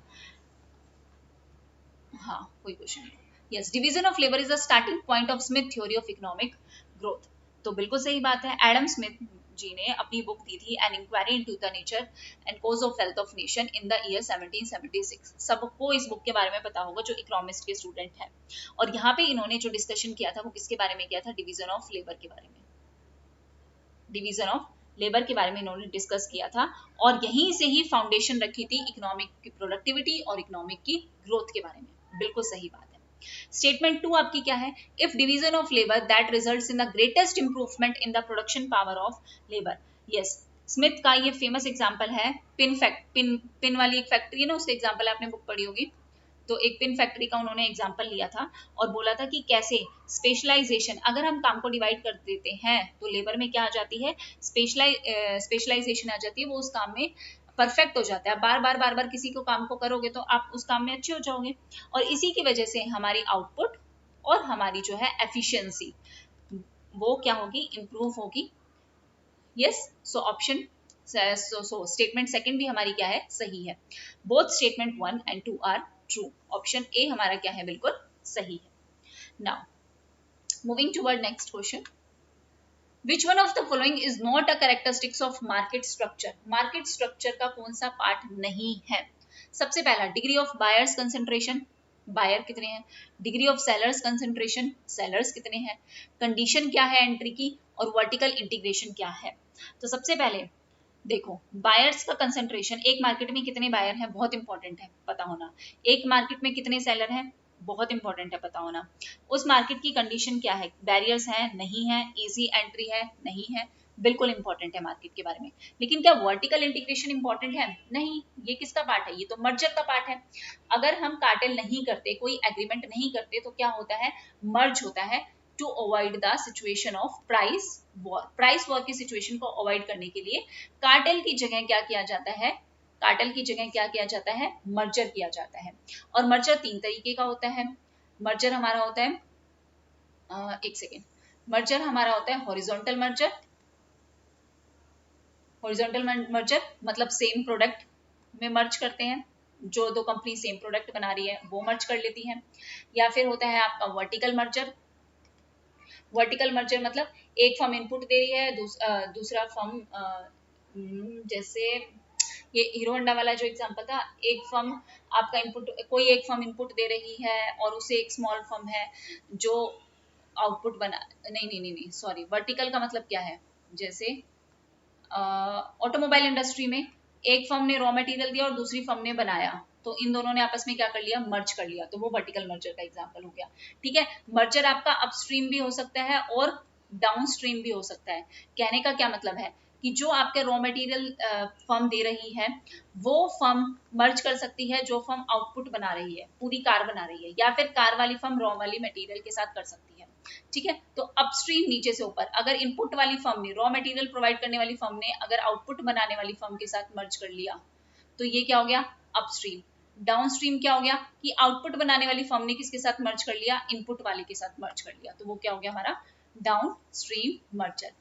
हाँ कोई क्वेश्चन नहीं। Yes, division of labour is the starting point of Smith theory of economic growth. तो बिल्कुल सही बात है, एडम स्मिथ जी ने अपनी बुक दी थी an inquiry into the nature and cause of wealth of nation in the year 1776। सबको इस बुक के बारे में पता होगा जो इकोनॉमिस्ट के स्टूडेंट हैं। और यहाँ पे इन्होंने जो डिस्कशन किया था वो किसके बारे में किया था, डिवीजन ऑफ लेबर के बारे में, डिवीजन ऑफ लेबर के बारे में इन्होंने डिस्कस किया था, और यहीं से ही फाउंडेशन रखी थी इकोनॉमिक की प्रोडक्टिविटी और इकोनॉमिक की ग्रोथ के बारे में। बिल्कुल सही बात है। स्टेटमेंट 2 आपकी क्या है, if division of labour that results in the greatest improvement in the production power of labour. Yes, Smith का ये फेमस एग्जांपल है पिन वाली एक फैक्ट्री है ना, उससे एग्जांपल आपने बुक पढ़ी होगी। तो एक पिन फैक्ट्री का उन्होंने एग्जांपल लिया था और बोला था कि कैसे स्पेशलाइजेशन, अगर हम काम को डिवाइड कर देते हैं तो लेबर में क्या आ जाती है, स्पेशलाइजेशन आ जाती है, वो उस काम में परफेक्ट हो जाता है। बार बार किसी को काम को करोगे तो आप उस काम में अच्छे हो जाओगे, और इसी की वजह से हमारी आउटपुट और हमारी जो है एफिशिएंसी वो क्या होगी, इंप्रूव होगी। Yes, so option so statement second भी हमारी क्या है, सही है। Both statement 1 and 2 are true. Option A हमारा क्या है, बिल्कुल सही है। Now moving toward next question, Which one of the following is not a characteristics of market structure? Market structure का कौन सा पार्ट नहीं है? सबसे पहला, degree of buyers concentration, buyer कितने हैं। Degree of sellers concentration, sellers कितने हैं। कंडीशन क्या है एंट्री की, और वर्टिकल इंटीग्रेशन क्या है। तो सबसे पहले देखो, बायर्स का कंसेंट्रेशन, एक मार्केट में कितने बायर हैं, बहुत इंपॉर्टेंट है पता होना। एक मार्केट में कितने सेलर हैं, बहुत इंपॉर्टेंट है पता होना। उस मार्केट की कंडीशन क्या है, बैरियर्स हैं, नहीं है, इजी एंट्री है, नहीं है, बिल्कुल इंपॉर्टेंट है मार्केट के बारे में। लेकिन क्या वर्टिकल इंटीग्रेशन इंपॉर्टेंट है, नहीं। ये किसका पार्ट है, ये तो मर्जर का पार्ट है। अगर हम कार्टेल नहीं करते, कोई एग्रीमेंट नहीं करते, तो क्या होता है, मर्ज होता है to avoid the situation of price war. Price war की सिचुएशन को अवॉइड करने के लिए कार्टेल की जगह क्या किया जाता है, कार्टेल की जगह क्या किया जाता है, मर्जर किया जाता है। और मर्जर 3 तरीके का होता है। मर्जर हमारा होता है, एक सेकेंड, मर्जर हमारा होता है हॉरिजॉन्टल मर्जर। हॉरिजॉन्टल मर्जर मतलब सेम प्रोडक्ट में मर्ज करते हैं, जो दो कंपनी सेम प्रोडक्ट बना रही है वो मर्ज कर लेती हैं। या फिर होता है आपका वर्टिकल मर्जर। वर्टिकल मर्जर मतलब एक फर्म इनपुट दे रही है, दूसरा फर्म, जैसे ये हीरो होंडा वाला जो एग्जांपल था, एक फर्म आपका इनपुट, कोई एक फर्म इनपुट दे रही है और उसे एक स्मॉल फर्म है जो आउटपुट बना, नहीं सॉरी, वर्टिकल का मतलब क्या है, जैसे ऑटोमोबाइल इंडस्ट्री में एक फर्म ने रॉ मटेरियल दिया और दूसरी फर्म ने बनाया, तो इन दोनों ने आपस में क्या कर लिया, मर्ज कर लिया, तो वो वर्टिकल मर्जर का एग्जांपल हो गया। ठीक है, मर्जर आपका अपस्ट्रीम भी हो सकता है और डाउनस्ट्रीम भी हो सकता है। कहने का क्या मतलब है कि जो आपके रॉ मटेरियल फर्म दे रही है, वो फर्म मर्ज कर सकती है जो फर्म आउटपुट बना रही है, पूरी कार बना रही है, या फिर कार वाली फर्म रॉ वाली मटेरियल के साथ कर सकती है। ठीक है, तो अपस्ट्रीम नीचे से ऊपर, अगर इनपुट वाली फर्म ने, रॉ मटेरियल प्रोवाइड करने वाली फर्म ने अगर आउटपुट बनाने वाली फर्म के साथ मर्ज कर लिया, तो ये क्या हो गया, अपस्ट्रीम। डाउनस्ट्रीम क्या हो गया कि आउटपुट बनाने वाली फर्म ने किसके साथ मर्ज कर लिया, इनपुट वाले के साथ मर्ज कर लिया, तो वो क्या हो गया हमारा डाउनस्ट्रीम मर्जर।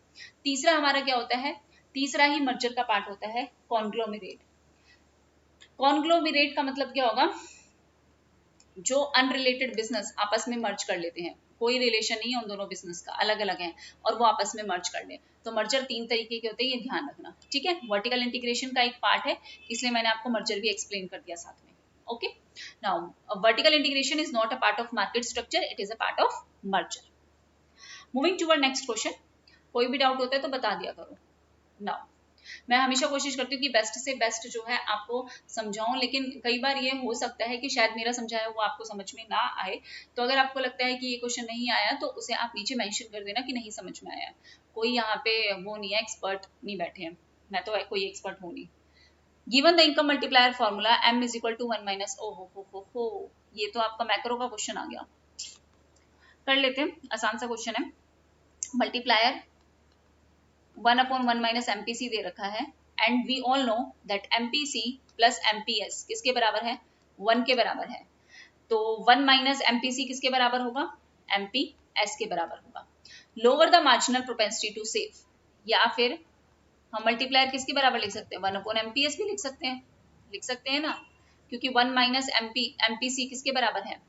तीसरा हमारा क्या होता है, तीसरा ही मर्जर का पार्ट होता है कॉन्ग्लोमेरेट। कॉन्ग्लोमेरेट का मतलब क्या होगा, जो अनरिलेटेड बिजनेस आपस में मर्ज कर लेते हैं, कोई रिलेशन नहीं है उन दोनों बिजनेस का, अलग अलग है, और वो आपस में मर्ज कर ले, तो मर्जर 3 तरीके के होते हैं, ये ध्यान रखना। ठीक है, वर्टिकल इंटीग्रेशन का एक पार्ट है, इसलिए मैंने आपको मर्जर भी एक्सप्लेन कर दिया साथ में। Okay, now vertical integration is not a part of market structure, it is a part of merger. Moving toward next question, कोई भी डाउट होता है तो बता दिया करो। नाउ मैं हमेशा कोशिश करती हूँ कि बेस्ट से बेस्ट जो है आपको समझाऊं, लेकिन कई बार ये हो सकता है कि शायद मेरा समझाया हुआ आपको समझ में ना आए, तो अगर आपको लगता है कि ये क्वेश्चन नहीं आया तो उसे आप नीचे मेंशन कर देना कि नहीं समझ में आया। कोई यहाँ पे वो नहीं है, एक्सपर्ट नहीं बैठे हैं, मैं तो कोई एक्सपर्ट हूँ नहीं। Given the income multiplier formula m is equal to 1 minus, ओ हो, ये तो आपका मैक्रो का क्वेश्चन आ गया। कर लेते हैं, आसान सा क्वेश्चन है। मल्टीप्लायर 1/1 माइनस एमपीसी दे रखा है, and we all know that MPC plus MPS किसके बराबर है, 1 के बराबर है। तो 1 माइनस एमपीसी किसके बराबर होगा, एमपीएस के बराबर होगा। Lower the marginal propensity to save, या फिर हम मल्टीप्लायर किसके बराबर लिख सकते हैं, 1/एमपीएस भी लिख सकते हैं ना, क्योंकि 1 माइनस एमपीसी किसके बराबर है,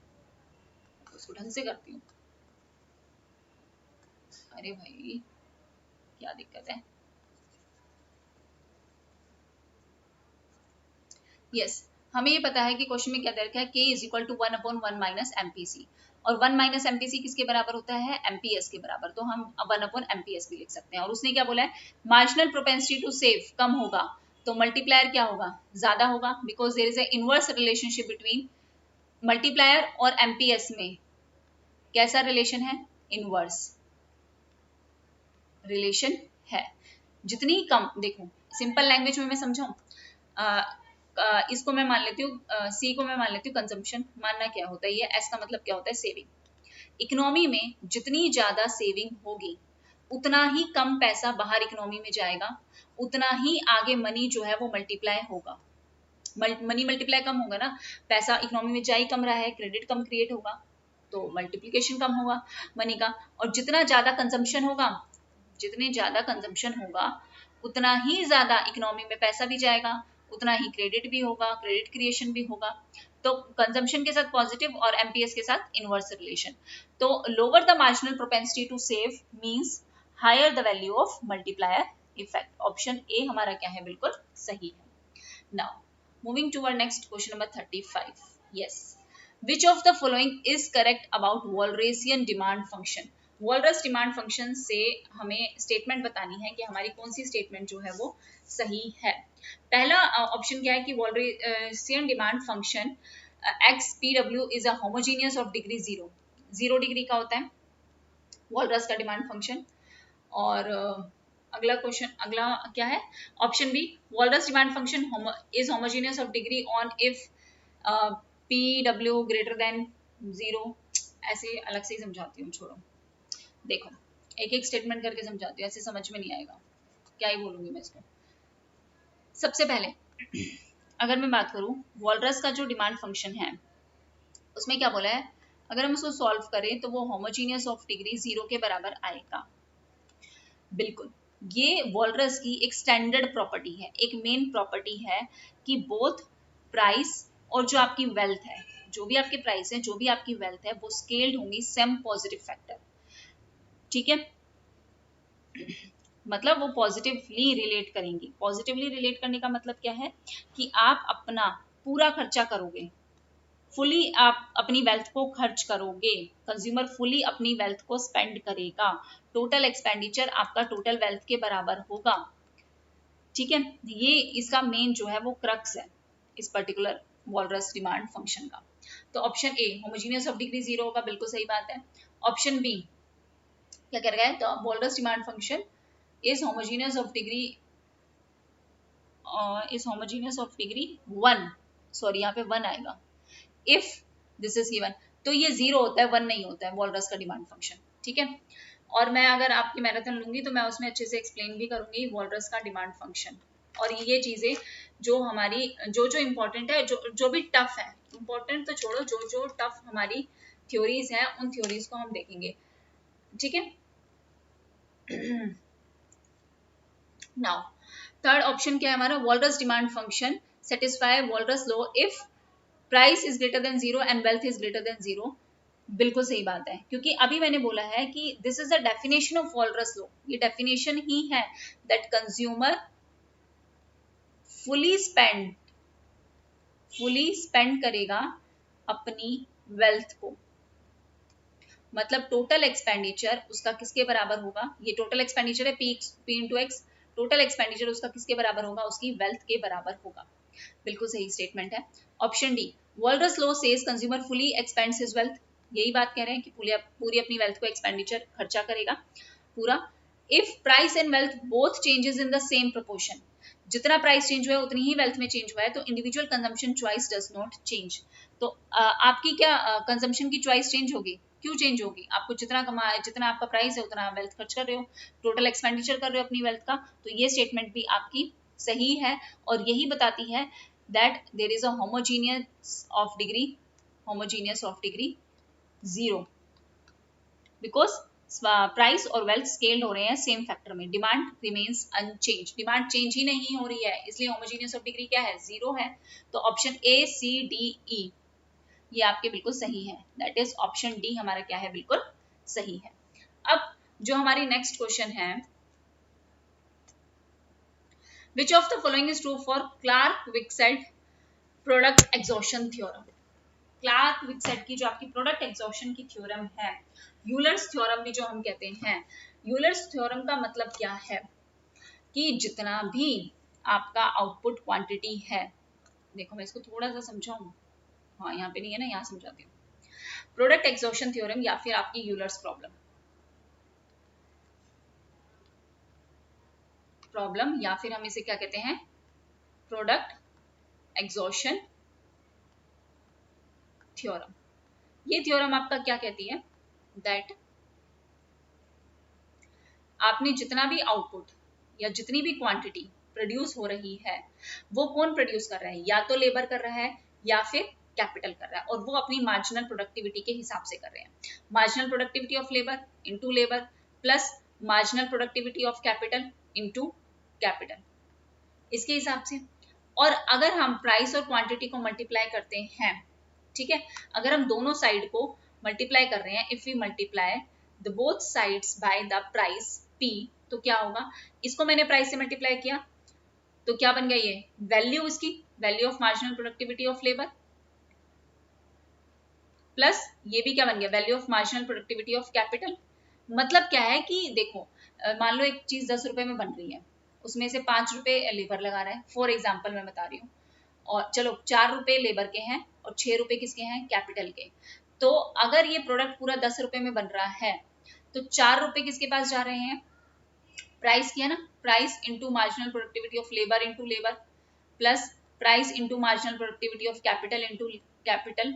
उसको ढंग से करती हूँ, अरे भाई क्या दिक्कत है। यस, हमें ये पता है कि क्वेश्चन में क्या दे रखा है, k is equal to 1/1 minus MPC, और 1 माइनस एमपीसी किसके बराबर होता है, एमपीएस के बराबर, तो हम 1/एमपीएस भी लिख सकते हैं। और उसने क्या बोला है, मार्जिनल प्रोपेंसिटी टू सेव कम होगा, तो मल्टीप्लायर क्या होगा, ज्यादा होगा, because there is a inverse relationship between multiplier और एमपीएस में। कैसा रिलेशन है, इनवर्स रिलेशन है। जितनी कम, देखो सिंपल लैंग्वेज में मैं समझाऊं, इसको मैं मान लेती हूँ, सी को मैं मान लेती हूँ कंजम्पशन, मानना क्या होता है, ये एस का मतलब क्या होता है, सेविंग। इकोनॉमी में जितनी ज्यादा सेविंग होगी उतना ही कम पैसा बाहर इकोनॉमी में जाएगा, उतना ही आगे मनी जो है वो मल्टीप्लाई होगा। मनी मल्टीप्लाई कम होगा ना, पैसा इकोनॉमी में जा ही कम रहा है, क्रेडिट कम क्रिएट होगा, तो मल्टीप्लिकेशन कम होगा मनी का। और जितना ज्यादा कंजम्पशन होगा, जितने ज्यादा कंजम्पशन होगा उतना ही ज्यादा इकोनॉमी में पैसा भी जाएगा, उतना ही क्रेडिट भी होगा, क्रेडिट क्रिएशन भी होगा। तो कंजम्पशन के साथ पॉजिटिव और एमपीएस के साथ इनवर्स रिलेशन। तो lower the marginal propensity to save means higher the value of multiplier effect. Option A हमारा क्या है, बिल्कुल सही है। Now moving to our next question number 35। Yes, which of the following is correct about Walrasian demand function? Walrus demand function से हमें statement बतानी है कि हमारी कौन सी स्टेटमेंट जो है वो सही है। पहला ऑप्शन क्या है कि Walrasian demand function X P W is a homogeneous of degree 0 degree का होता है वॉलरस का डिमांड फंक्शन। और अगला क्वेश्चन, अगला क्या है, option B, Walras demand function is homogeneous of degree on if P W greater than 0। ऐसे अलग से ही समझाती हूँ, छोड़ो, देखो एक एक स्टेटमेंट करके समझाती हूँ, ऐसे समझ में नहीं आएगा, क्या ही बोलूंगी मैं इसको। सबसे पहले अगर मैं बात करूं वॉलरस का जो डिमांड फंक्शन है उसमें क्या बोला है, अगर हम उसको सॉल्व करें तो वो होमोजीनियस ऑफ डिग्री 0 के बराबर आएगा। बिल्कुल, ये वॉलरस की एक स्टैंडर्ड प्रॉपर्टी है, एक मेन प्रॉपर्टी है कि बोथ प्राइस और जो आपकी वेल्थ है, जो भी आपके प्राइस है, जो भी आपकी वेल्थ है, वो स्केल्ड होंगी सेम पॉजिटिव फैक्टर। ठीक है, मतलब वो पॉजिटिवली रिलेट करेंगी। पॉजिटिवली रिलेट करने का मतलब क्या है कि आप अपना पूरा खर्चा करोगे, फुली आप अपनी वेल्थ को खर्च करोगे, कंज्यूमर फुली अपनी वेल्थ को स्पेंड करेगा, टोटल एक्सपेंडिचर आपका टोटल वेल्थ के बराबर होगा। ठीक है, ये इसका मेन जो है वो क्रक्स है इस पर्टिकुलर वॉलरस डिमांड फंक्शन का। तो option A homogeneous of degree 0 होगा, बिल्कुल सही बात है। ऑप्शन बी क्या कह रहा है, तो walrus demand function is homogeneous of degree 1, sorry यहाँ पे 1 आएगा, if this is given। तो ये 0 होता है, 1 नहीं होता है वॉलरस का डिमांड फंक्शन। ठीक है, और मैं अगर आपकी मैराथन लूंगी तो मैं उसमें अच्छे से एक्सप्लेन भी करूंगी वॉलरस का डिमांड फंक्शन और ये चीजें जो हमारी जो इम्पोर्टेंट है, जो भी टफ है, इम्पोर्टेंट तो छोड़ो, जो टफ हमारी थ्योरीज हैं उन थ्योरीज को हम देखेंगे। ठीक है, नाउ थर्ड ऑप्शन क्या है हमारा, walrus demand function satisfy walrus law if price is greater than 0 and wealth is greater than 0। बिल्कुल सही बात है, क्योंकि अभी मैंने बोला है कि this is the definition of walrus law, ये डेफिनेशन ही है दैट कंज्यूमर फुली स्पेंड करेगा अपनी वेल्थ को, मतलब टोटल एक्सपेंडिचर उसका किसके बराबर होगा, ये टोटल एक्सपेंडिचर है P into x, total expenditure उसका किसके बराबर होगा, उसकी वेल्थ के बराबर होगा। बिल्कुल सही स्टेटमेंट है। Option D, walrus law says consumer fully expends his wealth, यही बात कह रहे हैं कि पूरी अपनी वेल्थ को एक्सपेंडिचर खर्चा करेगा पूरा। If price and wealth both changes in the same proportion, जितना प्राइस चेंज हुआ है उतनी ही वेल्थ में चेंज हुआ है, तो individual consumption choice does not change. तो आपकी क्या कंजम्पशन की चॉइस चेंज होगी, क्यों चेंज होगी, आपको जितना आपका प्राइस है उतना वेल्थ खर्च कर रहे हो, टोटल एक्सपेंडिचर कर रहे हो अपनी वेल्थ का। तो ये स्टेटमेंट भी आपकी सही है और यही बताती है that there is a homogeneous of degree 0 because price और वेल्थ स्केल्ड हो रहे हैं सेम फैक्टर में, demand remains unchange, demand change ही नहीं हो रही है, इसलिए होमोजीनियस ऑफ डिग्री क्या है, 0 है। तो option A C D E ये आपके बिल्कुल सही है, दैट इज ऑप्शन डी हमारा क्या है, बिल्कुल सही है। अब जो हमारी नेक्स्ट क्वेश्चन है, which of the following is true for Clark Wicksteed product exhaustion theorem. Clark Wicksteed की जो आपकी प्रोडक्ट एग्जॉशन की थ्योरम है, यूलर्स थ्योरम भी जो हम कहते हैं, यूलर्स थ्योरम का मतलब क्या है कि जितना भी आपका आउटपुट क्वांटिटी है, देखो मैं इसको थोड़ा सा समझाऊं, हाँ यहाँ पे नहीं है ना, यहाँ समझाती हूँ। प्रोडक्ट एग्जॉशन थ्योरम या फिर आपकी यूलर्स प्रॉब्लम या फिर हम इसे क्या कहते हैं, प्रोडक्ट एग्जॉशन थ्योरम। ये थ्योरम आपका क्या कहती है, दैट आपने जितना भी आउटपुट या जितनी भी क्वांटिटी प्रोड्यूस हो रही है, वो कौन प्रोड्यूस कर रहा है, या तो लेबर कर रहा है या फिर कैपिटल कर रहा है, और वो अपनी मार्जिनल प्रोडक्टिविटी के हिसाब से कर रहे हैं। Marginal productivity of labour into labour plus marginal productivity of capital into capital, इसके हिसाब से। और अगर हम प्राइस और क्वांटिटी को मल्टीप्लाई करते हैं, ठीक है, अगर हम दोनों साइड को मल्टीप्लाई कर रहे हैं, if we multiply the both sides by the price P, तो क्या होगा, इसको मैंने प्राइस से मल्टीप्लाई किया तो क्या बन गया, ये वैल्यू, इसकी value of marginal productivity of labour, plus ये भी क्या बन गया, value of marginal productivity of capital. मतलब क्या है कि देखो, मान लो एक चीज 10 रुपए में बन रही है, उसमें से 5 रुपए लेबर लगा रहा है, फॉर एग्जाम्पल मैं बता रही हूँ, और चलो 4 रुपए लेबर के हैं और 6 रुपए किसके हैं, कैपिटल के। तो अगर ये प्रोडक्ट पूरा 10 रुपए में बन रहा है तो 4 रुपए किसके पास जा रहे हैं, प्राइस किया ना, price into marginal productivity of labour into labour, plus price into marginal productivity of capital into capital.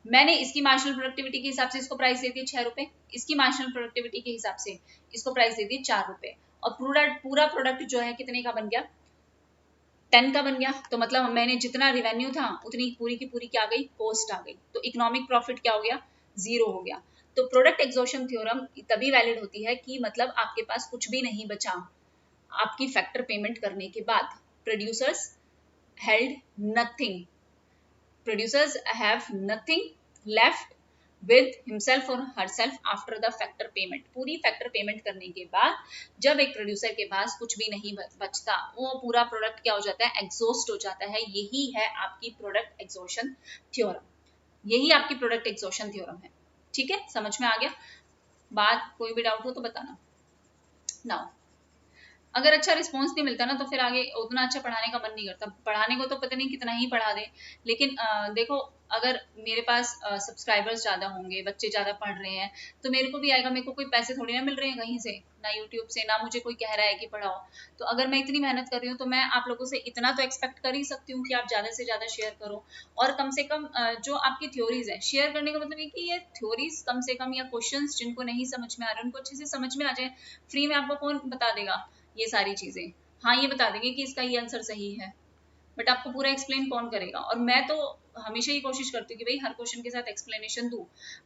मैंने इसकी मार्जिनल प्रोडक्टिविटी के हिसाब से इसको प्राइस दे दी 6 रुपए, इसकी मार्जिनल प्रोडक्टिविटी के हिसाब से इसको प्राइस दे दी 4 रुपए, और पूरा प्रोडक्ट जो है कितने का बन गया, 10 का बन गया। तो मतलब मैंने जितना रिवेन्यू था उतनी पूरी की पूरी क्या आ गई, कॉस्ट आ गई। तो इकोनॉमिक प्रॉफिट क्या हो गया, 0 हो गया। तो प्रोडक्ट एग्जॉशन थ्योरम तभी वैलिड होती है कि मतलब आपके पास कुछ भी नहीं बचा आपकी फैक्टर पेमेंट करने के बाद। Producers held nothing, producers have nothing left with himself or herself after the factor payment। पूरी फैक्टर पेमेंट करने के बाद जब एक प्रोड्यूसर के पास कुछ भी नहीं बचता, वो पूरा प्रोडक्ट क्या हो जाता है, एग्जॉस्ट हो जाता है। यही है आपकी प्रोडक्ट एग्जॉशन थ्योरम, यही आपकी प्रोडक्ट एग्जॉशन थ्योरम है। ठीक है, समझ में आ गया बात? कोई भी डाउट हो तो बताना। नाउ अगर अच्छा रिस्पॉन्स नहीं मिलता ना तो फिर आगे उतना अच्छा पढ़ाने का मन नहीं करता। पढ़ाने को तो पता नहीं कितना ही पढ़ा दे, लेकिन देखो अगर मेरे पास सब्सक्राइबर्स ज़्यादा होंगे, बच्चे ज़्यादा पढ़ रहे हैं, तो मेरे को भी आएगा। मेरे को कोई पैसे थोड़ी ना मिल रहे हैं कहीं से, ना यूट्यूब से, ना मुझे कोई कह रहा है कि पढ़ाओ। तो अगर मैं इतनी मेहनत कर रही हूँ तो मैं आप लोगों से इतना तो एक्सपेक्ट कर ही सकती हूँ कि आप ज़्यादा से ज़्यादा शेयर करो। और कम से कम जो आपकी थ्योरीज है, शेयर करने का मतलब ये कि ये थ्योरीज कम से कम, या क्वेश्चन जिनको नहीं समझ में आ रहे उनको अच्छे से समझ में आ जाए। फ्री में आपको कौन बता देगा ये सारी चीजें? हाँ, ये बता देंगे कि इसका ये आंसर सही है, बट आपको पूरा एक्सप्लेन कौन करेगा? और मैं तो हमेशा ये कोशिश करती हूँ कि भाई हर क्वेश्चन के साथ एक्सप्लेनेशन दूं,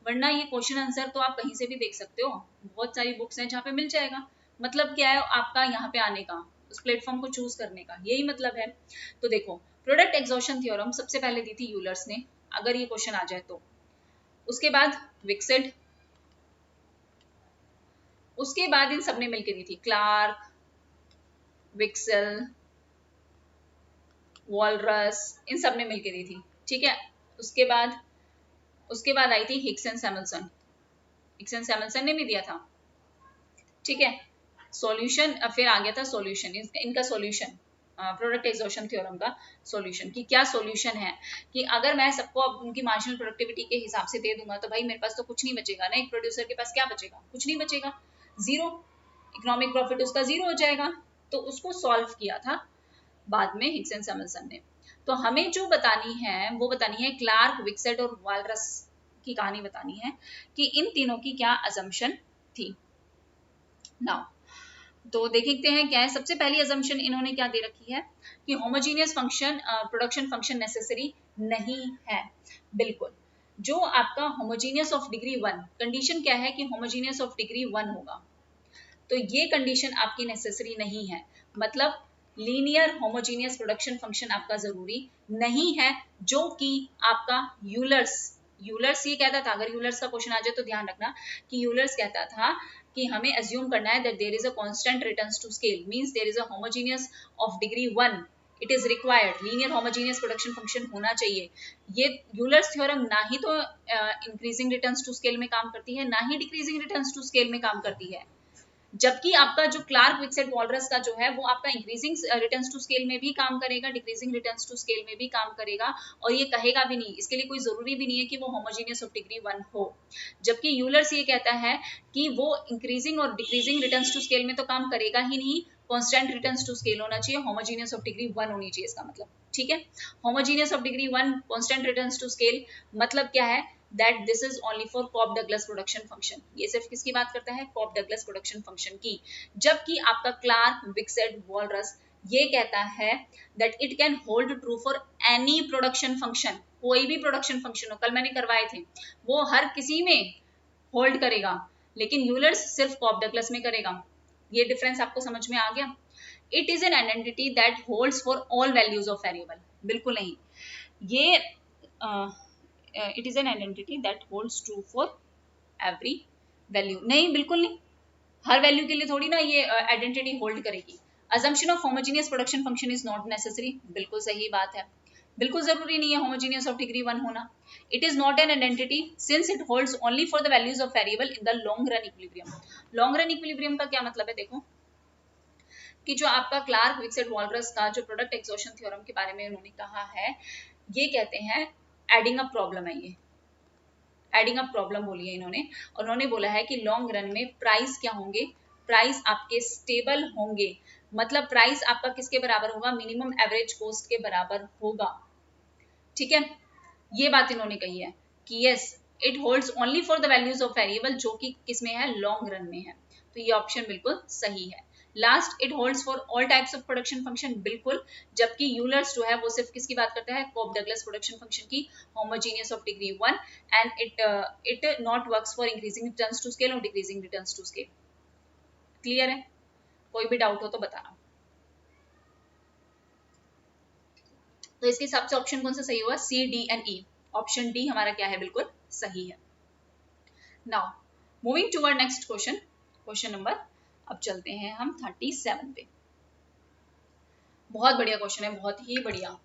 वरना ये क्वेश्चन आंसर तो आप कहीं से भी देख सकते हो, बहुत सारी बुक्स हैं जहाँ पे मिल जाएगा। मतलब क्या है आपका यहाँ पे आने का, उस प्लेटफॉर्म को चूज करने का, यही मतलब है। तो देखो, प्रोडक्ट एग्जॉशन थ्योरम सबसे पहले दी थी यूलर्स ने, अगर ये क्वेश्चन आ जाए तो। उसके बाद विक्सेड, उसके बाद इन सबने मिलकर दी थी क्लार्क, विक्सेल, वॉलरस, इन सब ने मिलकर दी थी। ठीक है, उसके बाद आई थी Hicks and Samuelson, Hicks and Samuelson ने भी दिया था। ठीक है, सॉल्यूशन फिर आ गया था सॉल्यूशन, इनका सॉल्यूशन, प्रोडक्ट एग्जॉशन थ्योरम का सॉल्यूशन, कि क्या सॉल्यूशन है, कि अगर मैं सबको अब उनकी मार्जिनल प्रोडक्टिविटी के हिसाब से दे दूंगा तो भाई मेरे पास तो कुछ नहीं बचेगा ना। एक प्रोड्यूसर के पास क्या बचेगा, कुछ नहीं बचेगा, जीरो, इकोनॉमिक प्रॉफिट उसका जीरो हो जाएगा। तो उसको सॉल्व किया था बाद में हिक्स एंड सैमुअल्सन ने। तो हमें जो बतानी है वो बतानी है क्लार्क, विक्सेट और वालरस की कहानी बतानी है कि इन तीनों की क्या अजम्पशन थी। नाउ तो देखते हैं क्या है। सबसे पहली अजम्पशन इन्होंने क्या दे रखी है कि homogeneous function, production function necessary नहीं है। बिल्कुल, जो आपका होमोजीनियस ऑफ डिग्री 1, कंडीशन क्या है कि होमोजीनियस ऑफ डिग्री 1 होगा, तो ये कंडीशन आपकी नेसेसरी नहीं है। मतलब लीनियर होमोजीनियस प्रोडक्शन फंक्शन आपका जरूरी नहीं है, जो कि आपका यूलर्स ये कहता था। अगर यूलर्स का क्वेश्चन आ जाए तो ध्यान रखना कि यूलर्स कहता था कि हमें अज्यूम करना है that there is a constant returns to scale, means there is a homogeneous of degree 1, it is required, linear homogeneous production function होना चाहिए। ये यूलर्स थ्योरम ना ही तो इंक्रीजिंग रिटर्न्स टू स्केल में काम करती है, ना ही डिक्रीजिंग रिटर्न्स टू स्केल में काम करती है। जबकि आपका जो क्लार्क, विक्सेट, वॉलरस का जो है वो आपका इंक्रीजिंग रिटर्न्स टू स्केल में भी काम करेगा, डिक्रीजिंग रिटर्न्स टू स्केल में भी काम करेगा, और ये कहेगा भी नहीं, इसके लिए कोई जरूरी भी नहीं है कि वो होमोजीनियस ऑफ डिग्री 1 हो। जबकि यूलर्स ये कहता है कि वो इंक्रीजिंग और डिक्रीजिंग रिटर्न्स टू स्केल में तो काम करेगा ही नहीं, कांस्टेंट रिटर्न्स टू स्केल होना चाहिए, होमोजीनियस ऑफ डिग्री 1 होनी चाहिए इसका मतलब। ठीक है, homogeneous of degree 1, constant returns to scale, मतलब क्या है that this is only for Cobb Douglas production function. ये सिर्फ किसकी बात करता है, कॉप डगलस प्रोडक्शन फंक्शन की। जबकि आपका क्लार्क, विक्सेट, वॉलरस ये कहता है that it can hold true for any production function, कोई भी प्रोडक्शन फंक्शन हो, कल मैंने करवाए थे, वो हर किसी में होल्ड करेगा, लेकिन यूलर्स सिर्फ कॉप डगलस में करेगा। ये डिफरेंस आपको समझ में आ गया? It is an identity that holds for all values of variable, बिल्कुल नहीं। ये it is an identity that holds true for every value, नहीं बिल्कुल नहीं, हर वैल्यू के लिए थोड़ी ना ये आइडेंटिटी होल्ड करेगी। assumption of homogeneous production function is not necessary, बिल्कुल सही बात है, बिल्कुल जरूरी नहीं है homogeneous of degree 1 होना। it is not an identity since it holds only for the values of variable in the long run equilibrium। long run equilibrium का क्या मतलब है, देखो कि जो आपका क्लार्क विक्सेट वॉलरस का जो प्रोडक्ट एक्सॉशन थ्योरम के बारे में उन्होंने कहा है, ये कहते हैं एडिंग अप प्रॉब्लम है, ये एडिंग अप प्रॉब्लम बोली है इन्होंने, और उन्होंने बोला है कि लॉन्ग रन में प्राइस क्या होंगे, प्राइस आपके स्टेबल होंगे, मतलब प्राइस आपका किसके बराबर होगा, मिनिमम एवरेज कॉस्ट के बराबर होगा। ठीक है, ये बात इन्होंने कही है कि yes it holds only for the values of variable, जो कि किसमें है, लॉन्ग रन में है। तो ये ऑप्शन बिल्कुल सही है। Last, it holds for all types of production function, बिल्कुल, जबकि यूलर्स जो है वो सिर्फ किसकी बात करता है, कोप डगलस प्रोडक्शन फंक्शन की, homogeneous of degree 1, and it not works for increasing returns to scale और decreasing returns to scale. Clear है, कोई भी डाउट हो तो बताना। तो इसके हिसाब से ऑप्शन कौन सा सही हुआ, C D and E, option D हमारा क्या है, बिल्कुल सही है। Now moving to our next question, question number, अब चलते हैं हम 37 पे। बहुत बढ़िया क्वेश्चन है, बहुत ही बढ़िया।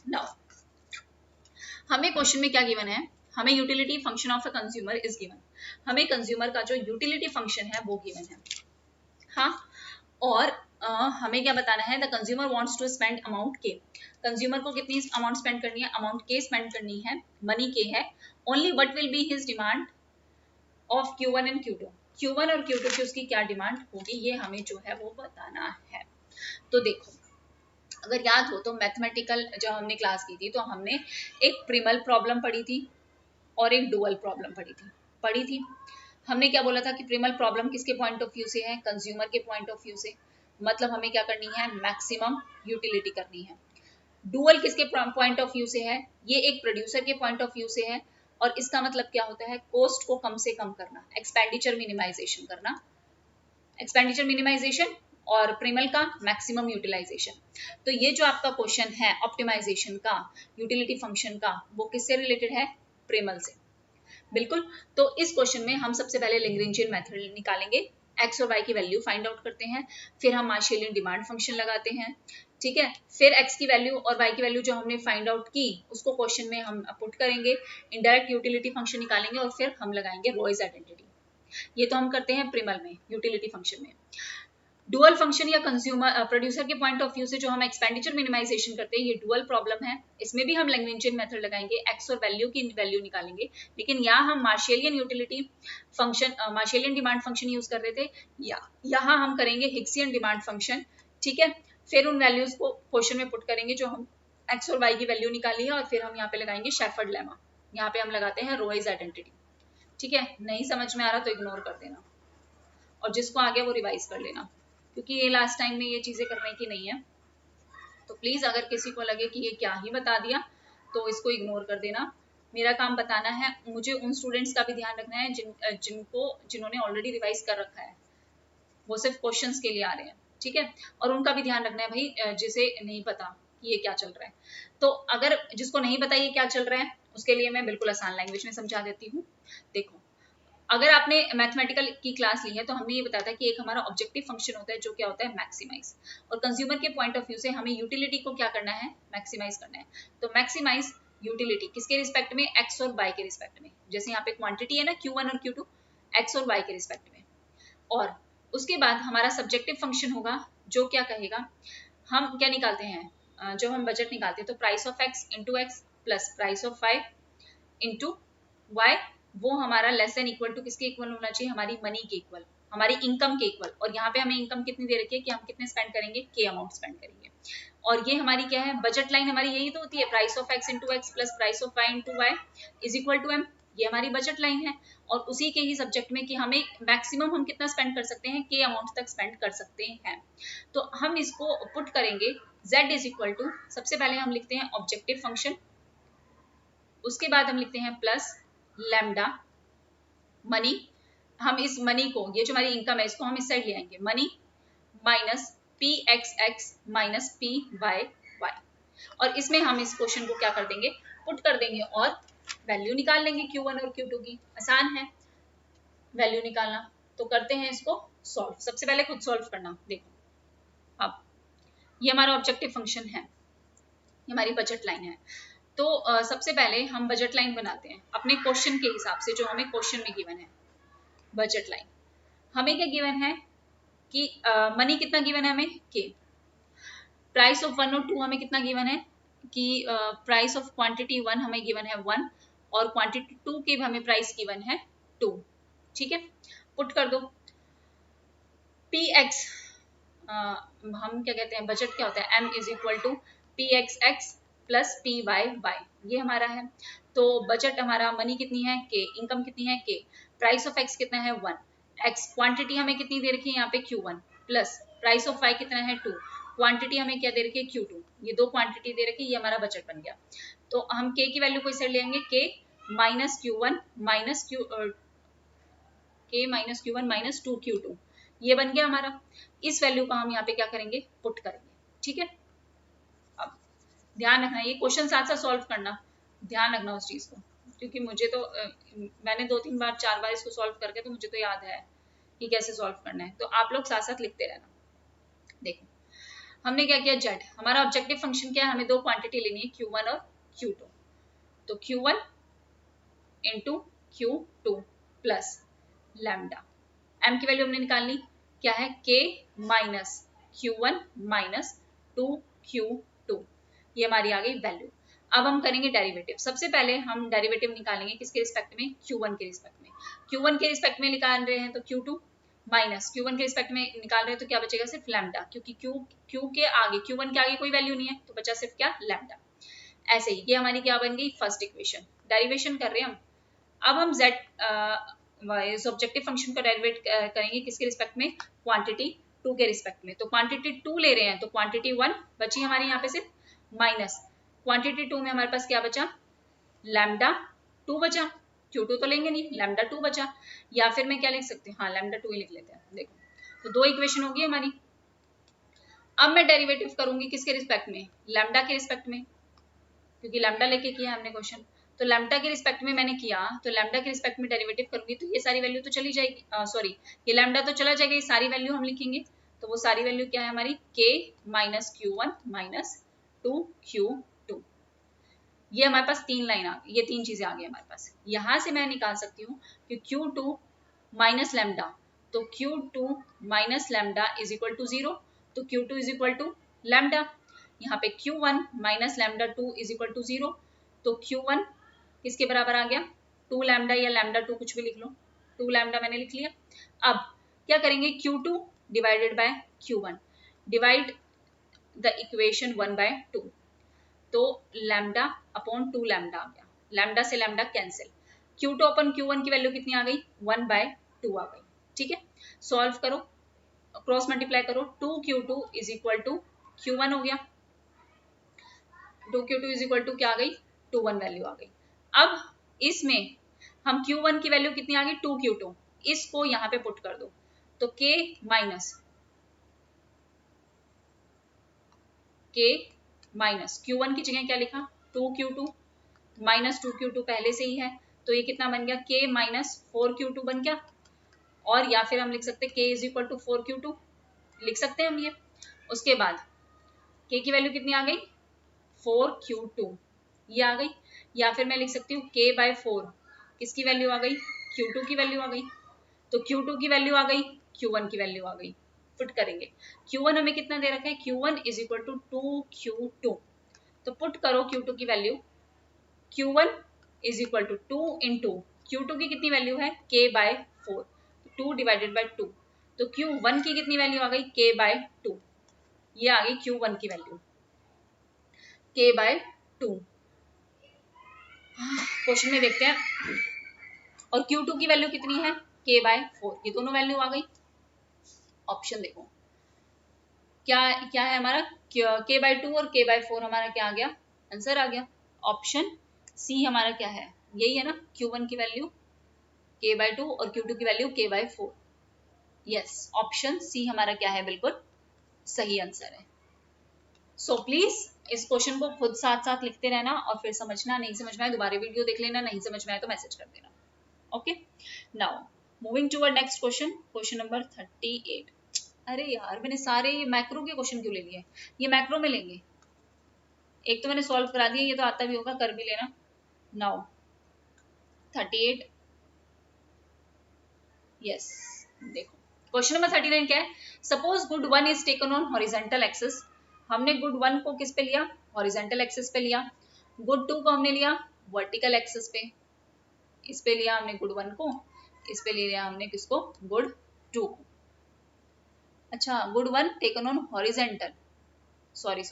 नाउ हमें क्वेश्चन में क्या गिवन है, हमें utility function of a consumer is given, हमें कंज्यूमर का जो यूटिलिटी फंक्शन है वो गिवन है, हाँ, और हमें क्या बताना है, the consumer wants to spend amount k, consumer को कितनी अमाउंट स्पेंड करनी है, अमाउंट के स्पेंड करनी है, मनी के है, only what will be his demand of Q1 and Q2, Q1 और Q2 की उसकी क्या डिमांड होगी, ये हमें जो है वो बताना है। तो देखो, अगर याद हो तो मैथमेटिकल जब हमने क्लास की थी तो हमने एक प्रिमल प्रॉब्लम पढ़ी थी और एक डुअल प्रॉब्लम पढ़ी थी। हमने क्या बोला था कि प्रिमल प्रॉब्लम किसके पॉइंट ऑफ व्यू से है, कंज्यूमर के पॉइंट ऑफ व्यू से, मतलब हमें क्या करनी है, मैक्सिमम यूटिलिटी करनी है। डुअल किसके पॉइंट ऑफ व्यू से है, ये एक प्रोड्यूसर के पॉइंट ऑफ व्यू से है, और इसका मतलब क्या होता है, कॉस्ट को कम से कम करना, एक्सपेंडिचर मिनिमाइजेशन करना, एक्सपेंडिचर मिनिमाइजेशन, और प्रिमल का मैक्सिमम यूटिलाइजेशन। तो ये जो आपका क्वेश्चन है ऑप्टिमाइजेशन का, यूटिलिटी फंक्शन का, वो किससे रिलेटेड है, प्रिमल से, बिल्कुल। तो इस क्वेश्चन में हम सबसे पहले लैग्रेंजियन मेथड निकालेंगे, एक्स और वाई की वैल्यू फाइंड आउट करते हैं, फिर हम मार्शेलियन डिमांड फंक्शन लगाते हैं, ठीक है, फिर एक्स की वैल्यू और वाई की वैल्यू जो हमने फाइंड आउट की उसको क्वेश्चन में हम पुट करेंगे, इनडायरेक्ट यूटिलिटी फंक्शन निकालेंगे, और फिर हम लगाएंगे रॉयज आइडेंटिटी। ये तो हम करते हैं प्रिमल में, यूटिलिटी फंक्शन में। डुअल फंक्शन या कंज्यूमर प्रोड्यूसर के पॉइंट ऑफ व्यू से जो हम एक्सपेंडिचर मिनिमाइजेशन करते हैं, ये डुअल प्रॉब्लम है, इसमें भी हम लैग्रेंजियन मेथड लगाएंगे, एक्स और वैल्यू की वैल्यू निकालेंगे, लेकिन यहाँ हम Marshallian utility function, Marshallian demand function use कर रहे थे, यहाँ हम करेंगे हिग्सियन डिमांड फंक्शन, ठीक है। फिर उन वैल्यूज को क्वेश्चन में पुट करेंगे जो हम एक्स और वाई की वैल्यू निकाली है, और फिर हम यहाँ पे लगाएंगे शेफर्ड लेमा, यहाँ पे हम लगाते हैं रॉयज आइडेंटिटी, ठीक है। नहीं समझ में आ रहा तो इग्नोर कर देना, और जिसको आ गया वो रिवाइज कर लेना, क्योंकि ये लास्ट टाइम में ये चीजें करने की नहीं है। तो प्लीज अगर किसी को लगे कि ये क्या ही बता दिया तो इसको इग्नोर कर देना, मेरा काम बताना है, मुझे उन स्टूडेंट्स का भी ध्यान रखना है जिन्होंने ऑलरेडी रिवाइज कर रखा है, वो सिर्फ क्वेश्चंस के लिए आ रहे हैं, ठीक है, और उनका भी ध्यान रखना है भाई, जिसे नहीं पता कि ये क्या चल रहा है। तो अगर जिसको नहीं पता ये क्या चल रहा है, उसके लिए मैं बिल्कुल आसान लैंग्वेज में समझा देती हूँ। देखो, अगर आपने मैथमेटिकल की क्लास ली है तो हमने ये बताया था कि एक हमारा ऑब्जेक्टिव फंक्शन होता है जो क्या होता है, मैक्सिमाइज, और कंज्यूमर के पॉइंट ऑफ व्यू से हमें यूटिलिटी को क्या करना है, मैक्सिमाइज करना है। तो मैक्सिमाइज यूटिलिटी किसके रिस्पेक्ट में, एक्स और वाई के रिस्पेक्ट में, जैसे यहाँ पे क्वांटिटी है ना Q1 और Q2, एक्स और वाई के रिस्पेक्ट में। और उसके बाद हमारा सब्जेक्टिव फंक्शन होगा जो क्या कहेगा, हम क्या निकालते हैं, जब हम बजट निकालते हैं तो price of X into X plus price of Y into Y, वो हमारा लेस देन इक्वल टू किसके इक्वल होना चाहिए, हमारी मनी के इक्वल, हमारी इनकम के इक्वल। और यहाँ पे हमें इनकम कितनी दे रखी है कि हम कितने स्पेंड करेंगे, के अमाउंट स्पेंड करेंगे। और ये हमारी क्या है, बजट लाइन हमारी यही तो होती है, price of X into X plus price of Y into Y is equal to M, ये हमारी बजट लाइन है। और उसी के ही सब्जेक्ट में कि हमें मैक्सिमम हम कितना स्पेंड कर सकते हैं, के अमाउंट तक स्पेंड कर सकते हैं। तो हम इसको पुट करेंगे, z इज इक्वल टू, सबसे पहले हम लिखते हैं ऑब्जेक्टिव फंक्शन, उसके बाद हम लिखते हैं प्लस लैम्डा मनी, हम इस मनी को, ये जो हमारी इनकम है, इसको हम इस साइड ले आएंगे, money minus P X X minus P Y Y, और इसमें हम इस क्वेश्चन को क्या कर देंगे, पुट कर देंगे और वैल्यू निकाल लेंगे Q1 और Q2 की। आसान है वैल्यू निकालना, तो करते हैं इसको सॉल्व। सबसे पहले खुद सॉल्व करना। देखो अब ये हमारा ऑब्जेक्टिव फंक्शन है, ये हमारी बजट लाइन है। तो सबसे पहले हम बजट लाइन बनाते हैं अपने क्वेश्चन के हिसाब से, जो हमें क्वेश्चन में गिवन है। बजट लाइन हमें क्या गिवन है कि मनी कितना गिवन है हमें, के। प्राइस ऑफ 1 और 2 हमें कितना गिवन है कि प्राइस ऑफ क्वांटिटी 1 हमें गिवन है 1 और क्वांटिटी 2 की हमें प्राइस गिवन है 2। ठीक है, पुट कर दो। पी एक्स, हम क्या कहते हैं, बजट क्या होता है, m is equal to P X X plus P Y Y, ये हमारा है। तो बजट हमारा, मनी कितनी है के, इनकम कितनी है के, प्राइस ऑफ एक्स कितना है 1, एक्स क्वांटिटी हमें कितनी दे रखी है यहाँ पे Q1, plus price of Y कितना है 2, क्वांटिटी हमें क्या दे रखी है Q2, ये दो क्वांटिटी दे रखी है, ये हमारा बजट बन गया। तो हम के की वैल्यू को इस साइड लेंगे, के minus Q1 minus Q1 minus 2Q2, ये बन गया हमारा। इस वैल्यू का हम यहाँ पे क्या करेंगे, पुट करेंगे। ठीक है, अब ध्यान रखना, ये क्वेश्चन साथ साथ सॉल्व करना, ध्यान रखना उस चीज को, क्योंकि मुझे तो मैंने 2-3 बार 4 बार इसको सॉल्व करके, तो मुझे तो याद है कि कैसे सॉल्व करना है। तो आप लोग साथ साथ लिखते रहना। देखो हमने क्या किया, जेड हमारा ऑब्जेक्टिव फंक्शन क्या है, हमें दो क्वांटिटी लेनी है Q1 और Q2। तो Q1 into Q2 plus lambda, m की वैल्यू हमने निकालनी क्या है, k minus Q1 minus 2Q2, ये हमारी आ गई वैल्यू। अब हम करेंगे डेरिवेटिव। सबसे पहले हम डेरिवेटिव निकालेंगे किसके रिस्पेक्ट में, Q1 के रिस्पेक्ट में। Q1 के रिस्पेक्ट में निकाल रहे हैं तो Q2 माइनस Q1 के रिस्पेक्ट में निकाल रहे हैं तो क्या बचेगा, सिर्फ लैम्डा, क्योंकि Q के आगे, Q1 के आगे कोई वैल्यू नहीं है, तो बचा सिर्फ क्या, लैम्डा। ऐसे ही ये हमारी क्या बन गई, फर्स्ट इक्वेशन। डेरिवेशन कर रहे हैं हम। अब हम z इस ऑब्जेक्टिव फंक्शन का डेरिवेट करेंगे किसके रिस्पेक्ट में, क्वांटिटी 2 के रिस्पेक्ट में। तो क्वांटिटी 2 ले रहे हैं, तो क्वांटिटी 1 बची हमारी यहाँ पे सिर्फ, माइनस क्वांटिटी 2 में हमारे पास क्या बचा, लैम्डा 2 बचा, Q2 तो लेंगे नहीं, लैम्डा 2 बचा। या फिर मैं क्या लिख सकती हूँ, हाँ लैम्डा 2 ही लिख लेते हैं। देखो तो दो इक्वेशन होगी हमारी। अब मैं डेरिवेटिव करूंगी किसके रिस्पेक्ट में, लैम्डा के रिस्पेक्ट में, क्योंकि लैम्डा लेके किया हमने क्वेश्चन। तो लैम्डा के रिस्पेक्ट में मैंने किया, तो लैम्डा के रिस्पेक्ट में डेरिवेटिव करूंगी तो ये सारी वैल्यू तो चली जाएगी, सॉरी ये लैम्डा तो चला जाएगा, ये सारी वैल्यू हम लिखेंगे। तो वो सारी वैल्यू क्या है हमारी, k minus Q1 minus 2Q2, ये हमारे पास तीन लाइन आ गई, ये तीन चीजें आ गई हमारे पास। यहां से मैं निकाल सकती हूँ कि Q2 माइनस लैम्डा, तो Q2 minus lambda is equal to 0, तो Q2 is equal to lambda. यहाँ पे Q1 minus lambda 2 is equal to 0, तो Q1 किसके बराबर आ गया, 2 लैम्डा या लैम्डा 2 कुछ भी लिख लो, 2 लैम्डा मैंने लिख लिया। अब क्या करेंगे, Q2 divided by Q1, divide the equation 1 by 2, तो लैम्डा अपॉन 2 लैम्डा आ गया, लैम्डा से lambda cancel, Q2 upon Q1 की वैल्यू कितनी आ गई, 1 बाय 2 आ गई। ठीक है, सॉल्व करो, क्रॉस मल्टीप्लाई करो, 2Q2 is equal to Q1 हो गया, 2Q2 इज इक्वल टू क्या आ गई, 2 1 वैल्यू आ गई। अब इसमें हम Q1 की वैल्यू कितनी आ गई, 2Q2, इसको यहाँ पे पुट कर दो, तो K माइनस Q1 की जगह क्या लिखा, 2Q2 माइनस 2Q2 पहले से ही है, तो ये कितना बन गया, K माइनस 4Q2 बन गया। और या फिर हम लिख सकते हैं K is equal to 4Q2, लिख सकते हैं हम ये। उसके बाद K की वैल्यू कितनी आ गई, 4Q2, ये आ गई। या फिर मैं लिख सकती हूँ K बाय 4, किसकी वैल्यू आ गई, Q2 की वैल्यू आ गई। तो Q2 की वैल्यू आ गई, Q1 की वैल्यू आ गई, पुट करेंगे। Q1 हमें कितना दे रखा है, Q1 is equal to 2Q2, तो पुट करो Q2 की value, Q1 is equal to 2 into Q2 की कितनी वैल्यू है, K बाय 4, 2 डिवाइडेड बाय 2, तो Q1 की कितनी वैल्यू आ गई, K बाय 2, ये आ गई Q1 की वैल्यू, K बाय 2। क्वेश्चन में देखते हैं, और Q2 की वैल्यू कितनी है, K बाय 4, ये दोनों वैल्यू आ गई। ऑप्शन देखो क्या क्या है हमारा, K बाय 2 और K बाय 4 हमारा क्या आ गया, आंसर आ गया। ऑप्शन सी हमारा क्या है, यही है ना, Q1 की वैल्यू k/2 और Q2 की value k/4। Yes, option C हमारा क्या है, बिल्कुल सही आंसर है। सो प्लीज इस क्वेश्चन को खुद साथ साथ लिखते रहना और फिर समझना, नहीं समझ में आए दोबारा वीडियो देख लेना, नहीं समझ में आए तो मैसेज कर देना। Okay, now moving to our next question, question number 38। अरे यार, मैंने सारे मैक्रो के क्वेश्चन क्यों ले लिए, ये मैक्रो में लेंगे। एक तो मैंने सॉल्व करा दिया, ये तो आता भी होगा, कर भी लेना। नाउ 38, यस, देखो क्वेश्चन नंबर 39 क्या है। Suppose good 1 is taken on horizontal axis. हमने गुड 1 को किस पे लिया, हॉरिजॉन्टल एक्सिस पे लिया। गुड 2 को हमने लिया वर्टिकल एक्सिस पे, इस पे लिया हमने गुड 1 को, इस पे ले लिया हमने किसको, गुड 2 को। अच्छा, good 1 taken on horizontal, sorry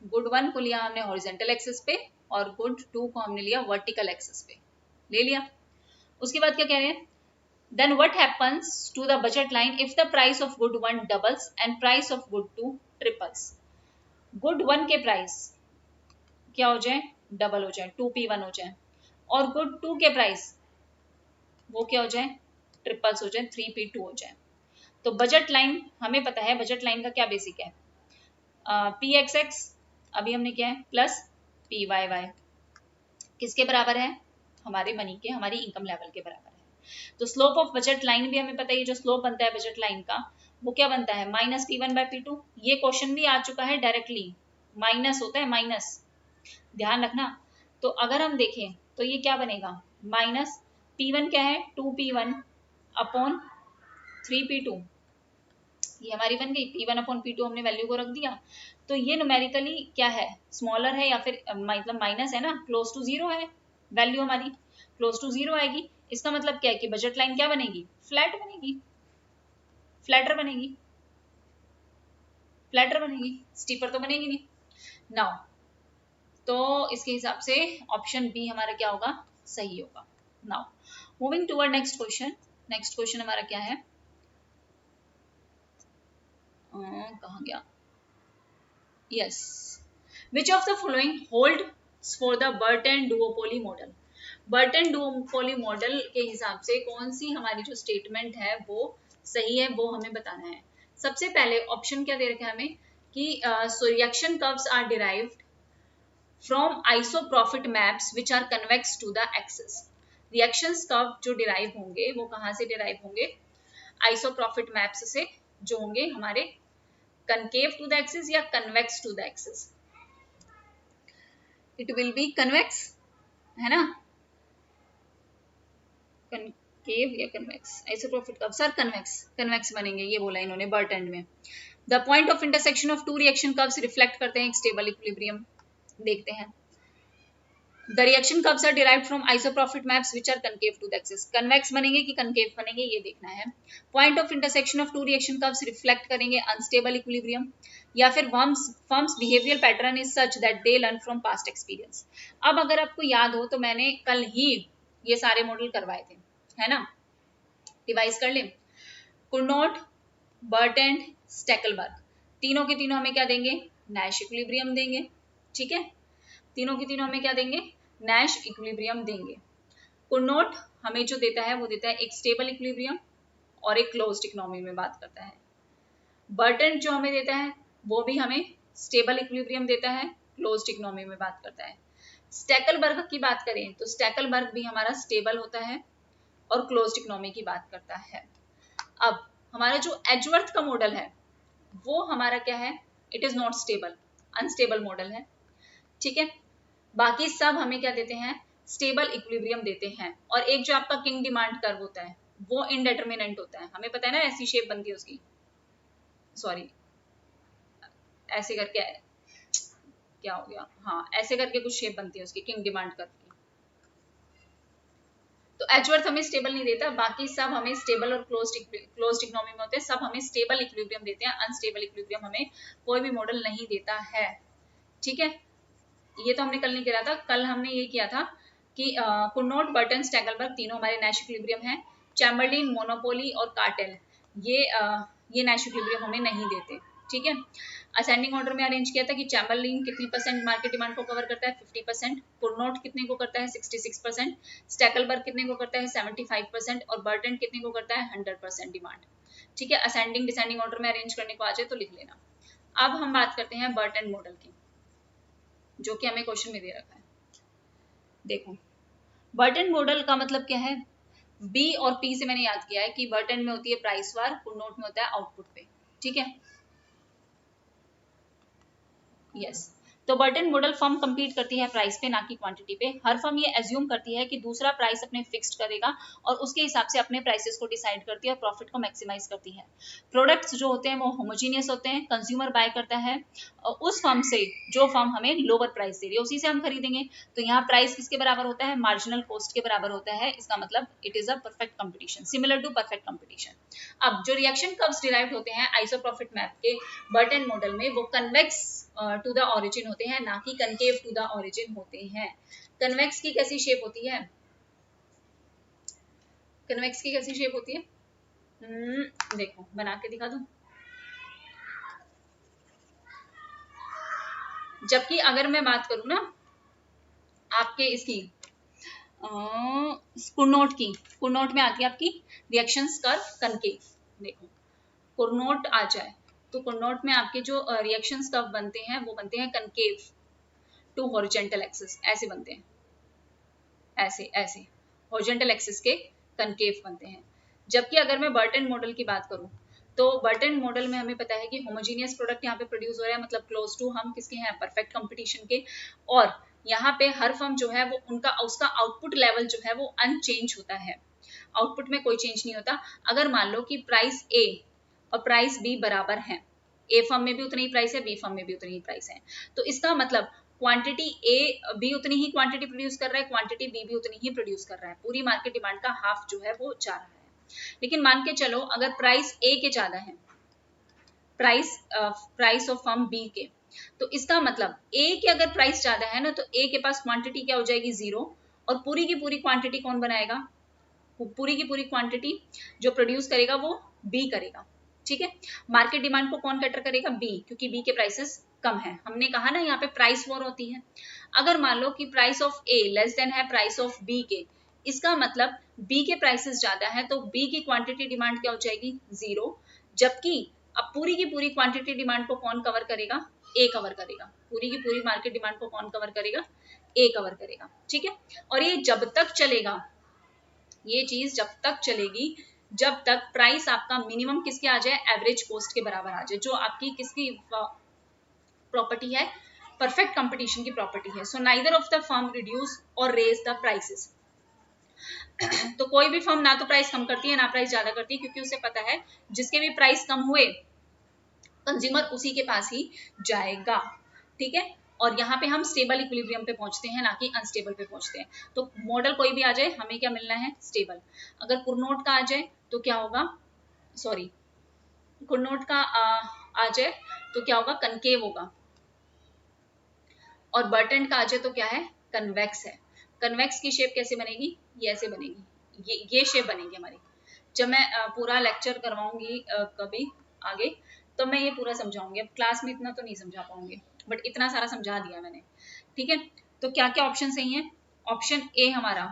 good 1 को लिया हमने हॉरिजॉन्टल एक्सिस पे और गुड 2 को हमने लिया वर्टिकल एक्सिस पे, ले लिया। उसके बाद क्या कह रहे हैं, then what happens to the budget line if the price of good 1 doubles and price of good 2 triples। Good 1 के प्राइस क्या हो जाए, डबल हो जाए, 2p1 हो जाए, और गुड 2 के प्राइस वो क्या हो जाए, ट्रिपल्स हो जाए, 3p2 हो जाए। तो बजट लाइन हमें पता है, बजट लाइन का क्या बेसिक है, pxx अभी हमने क्या है प्लस pyy, किसके बराबर है, हमारे मनी के, हमारी इनकम लेवल के बराबर है। तो स्लोप ऑफ बजट लाइन भी हमें पता है, जो स्लोप बनता है बजट लाइन का वो क्या बनता है, -p1/p2। ये क्वेश्चन भी आ चुका है डायरेक्टली, माइनस होता है माइनस, ध्यान रखना। तो अगर हम देखें तो ये क्या बनेगा, माइनस p1 क्या है, 2p1 अपॉन 3p2, ये हमारी बन गई p1/p2, हमने वैल्यू को रख दिया। तो ये न्यूमेरिकली क्या है, स्मॉलर है या फिर मतलब माइनस है ना, क्लोज टू 0 है, वैल्यू हमारी क्लोज टू 0 आएगी। इसका मतलब क्या है कि बजट लाइन क्या बनेगी, फ्लैट बनेगी, फ्लैटर बनेगी, फ्लैटर बनेगी, स्टीपर तो बनेगी नहीं। नाउ तो इसके हिसाब से ऑप्शन बी हमारा क्या होगा, सही होगा। Now moving toward next question, next question हमारा क्या है, कहाँ गया, yes, which of the following holds for the Burton duopoly model. Burton duopoly model के हिसाब से कौन सी हमारी जो स्टेटमेंट है वो सही है, वो हमें बताना है। सबसे पहले ऑप्शन क्या दे रखा है हमें कि reaction curves are derived from isoprofit maps which are convex to the axis. Reactions curve जो डिराइव होंगे वो कहाँ से डिराइव होंगे, आइसोप्रोफिट मैप्स से, जो होंगे हमारे कनकेव टू द एक्सिस या convex to the axis. It will be convex, है ना, कनकेव या convex, isoprofit curves are convex, convex बनेंगे, ये बोला इन्होंने बर्टन में। The point of intersection of two reaction curves reflect करते हैं एक स्टेबल इक्विलिब्रियम, देखते हैं। The reaction curves are derived from isoprofit maps which are concave to the axis। Convex बनेंगे कि concave बनेंगे ये देखना है। Point of intersection of two reaction curves reflect करेंगे unstable equilibrium, या फिर firm's behavioral pattern is such that they learn from past experience। अब अगर आपको याद हो तो मैंने कल ही ये सारे मॉडल करवाए थे, है ना, रिवाइज कर ले। कुर्नोट, बर्टन, स्टेकलबर्ग, तीनों के तीनों हमें क्या देंगे, नैश इक्विलिब्रियम देंगे, ठीक है, तीनों के तीनों हमें क्या देंगे, नैश इक्विलिब्रियम देंगे। कुर्नोट हमें जो देता है वो देता है एक स्टेबल इक्विलिब्रियम और एक क्लोज्ड इकोनॉमी में बात करता है। बर्टन जो हमें देता है वो भी हमें स्टेबल इक्विलिब्रियम देता है, क्लोज्ड इकोनॉमी में बात करता है। स्टेकलबर्ग की बात करें तो स्टेकलबर्ग भी हमारा स्टेबल होता है और क्लोज्ड इकोनॉमी की बात करता है। अब हमारा जो एजवर्थ का मॉडल है वो हमारा क्या है, it is not stable, unstable model है, ठीक है। बाकी सब हमें क्या देते हैं, स्टेबल इक्विलिब्रियम देते हैं। और एक जो आपका किंग डिमांड कर्व होता है वो इनडिटरमिनेंट होता है, हमें पता है ना, ऐसी शेप बनती है उसकी, सॉरी ऐसे करके, क्या हो गया, हाँ ऐसे करके कुछ शेप बनती है उसकी किंग डिमांड कर्व की। तो एजवर्थ हमें स्टेबल नहीं देता, बाकी सब हमें स्टेबल और क्लोज्ड इकोनॉमी में होते हैं, सब हमें स्टेबल इक्विलिब्रियम देते हैं, अनस्टेबल इक्विलिब्रियम हमें कोई भी मॉडल नहीं देता है, ठीक है। ये तो हमने कल नहीं किया था, कल हमने ये किया था कि कुर्नोट, बर्टन, स्टेकलबर्ग तीनों हमारे नैश इक्विलिब्रियम हैं। चैम्बरलिन, मोनोपोली और कार्टेल ये नैश इक्विलिब्रियम हमें नहीं देते, ठीक है। असेंडिंग ऑर्डर में अरेंज किया था कि चैम्बरलिन कितनी परसेंट मार्केट डिमांड को कवर करता है, 50%, कुर्नोट कितने को करता है, 66%, स्टैकलबर्ग कितने को करता है, 75%, और बर्टन कितने को करता है, 100% डिमांड। ठीक है, असेंडिंग डिसेंडिंग ऑर्डर में अरेंज करने को आ जाए तो लिख लेना। अब हम बात करते हैं बर्टन मॉडल की, जो कि हमें क्वेश्चन में दे रखा है। देखो, बर्टन मॉडल का मतलब क्या है, बी और पी से मैंने याद किया है कि बर्टन में होती है प्राइस वार, कुर्नोट में होता है आउटपुट पे। ठीक है, यस। तो बर्टन मॉडल फर्म compete करती है प्राइस पे, ना कि क्वांटिटी पे। हर फर्म ये एज्यूम करती है कि दूसरा प्राइस अपने फिक्स्ड करेगा और उसके हिसाब से अपने प्राइसेस को डिसाइड करती है और प्रॉफिट को मैक्सिमाइज करती है। प्रोडक्ट्स जो होते हैं वो होमोजीनियस होते हैं, कंज्यूमर बाय करता है उस फर्म से जो फर्म हमें लोअर प्राइस दे रही है, उसी से हम खरीदेंगे। तो यहाँ प्राइस किसके बराबर होता है, मार्जिनल कॉस्ट के बराबर होता है। इसका मतलब it is a perfect competition, similar to perfect competition. अब जो रिएक्शन कर्व्स डिराइव होते हैं आइसोप्रोफिट मैप के बर्टन मॉडल में, वो कन्वेक्स टू द ऑरिजिन होते हैं, ना कि कनकेव टू द ऑरिजिन होते हैं। कन्वेक्स की कैसी शेप होती है, कन्वेक्स की कैसी शेप होती है, देखो बना के दिखा दूं। जबकि अगर मैं बात करूं ना आपके इसकी कुर्नोट की, कुर्नोट में आती है आपकी रिएक्शंस कर्व कनकेव। देखो कुर्नोट आ जाए तो कुर्नोट में आपके जो रिएक्शंस कर्व बनते हैं वो बनते हैं कनकेव टू हॉरिजॉन्टल एक्सिस, ऐसे बनते हैं, ऐसे ऐसे हॉरिजॉन्टल एक्सिस के कनकेव बनते हैं। जबकि अगर मैं बर्टन मॉडल की बात करूं तो बर्टन मॉडल में हमें पता है कि होमोजीनियस प्रोडक्ट यहाँ पे प्रोड्यूस हो रहा है, मतलब क्लोज टू हम किसके हैं, परफेक्ट कंपटीशन के। और यहाँ पे हर फर्म जो है वो उनका उसका आउटपुट लेवल जो है वो अनचेंज होता है, आउटपुट में कोई चेंज नहीं होता। अगर मान लो कि प्राइस ए और प्राइस बी बराबर है, ए फर्म में भी उतनी ही प्राइस है, बी फर्म में भी उतनी ही प्राइस है, तो इसका मतलब क्वांटिटी ए भी उतनी ही क्वांटिटी प्रोड्यूस कर रहा है, क्वांटिटी बी भी उतनी ही प्रोड्यूस कर रहा है, पूरी मार्केट डिमांड का हाफ जो है वो जा रहा है। लेकिन मान के चलो अगर प्राइस ए के ज्यादा है, प्राइस ऑफ फर्म बी के, तो इसका मतलब ए के अगर प्राइस ज्यादा है ना, तो ए के पास क्वांटिटी क्या हो जाएगी, 0, और पूरी की पूरी क्वांटिटी कौन बनाएगा, पूरी की पूरी क्वांटिटी जो प्रोड्यूस करेगा वो बी करेगा। ठीक है, मार्केट डिमांड को कौन कैटर करेगा, बी, क्योंकि बी के प्राइसेस कम है। हमने कहा ना यहाँ पे प्राइस वॉर होती है। अगर मान लो कि price of A less than है प्राइस ऑफ बी के, इसका मतलब बी के प्राइसेस ज्यादा है, तो बी की क्वांटिटी डिमांड क्या हो जाएगी, 0। जबकि अब पूरी की पूरी क्वांटिटी डिमांड को कौन कवर करेगा, ए कवर करेगा, पूरी की पूरी मार्केट डिमांड को कौन कवर करेगा, ए कवर करेगा। ठीक है, और ये जब तक चलेगा, ये चीज जब तक चलेगी जब तक प्राइस आपका मिनिमम किसके आ जाए, एवरेज कॉस्ट के बराबर आ जाए, जो आपकी किसकी प्रॉपर्टी है, परफेक्ट कंपटीशन की प्रॉपर्टी है। So neither of the firm reduce और रेज द प्राइसेस। तो कोई भी फर्म ना तो प्राइस कम करती है ना प्राइस ज्यादा करती है, क्योंकि उसे पता है जिसके भी प्राइस कम हुए कंज्यूमर उसी के पास ही जाएगा। ठीक है, और यहाँ पे हम स्टेबल इक्विलिब्रियम पे पहुंचते हैं, ना कि अनस्टेबल पे पहुंचते हैं। तो मॉडल कोई भी आ जाए हमें क्या मिलना है, स्टेबल। अगर कुर्नोट का आ जाए तो क्या होगा, सॉरी कुर्नोट का आ जाए तो क्या होगा, कनकेव होगा। और बर्टन का आ जाए तो क्या है, कन्वेक्स है। कन्वेक्स की शेप कैसे बनेगी, ये ऐसे बनेगी, ये शेप बनेगी हमारी। जब मैं पूरा लेक्चर करवाऊंगी कभी आगे, तो मैं ये पूरा समझाऊंगी। अब क्लास में इतना तो नहीं समझा पाऊंगी, बट इतना सारा समझा दिया मैंने। ठीक है, तो क्या क्या ऑप्शन सही है, ऑप्शन ए हमारा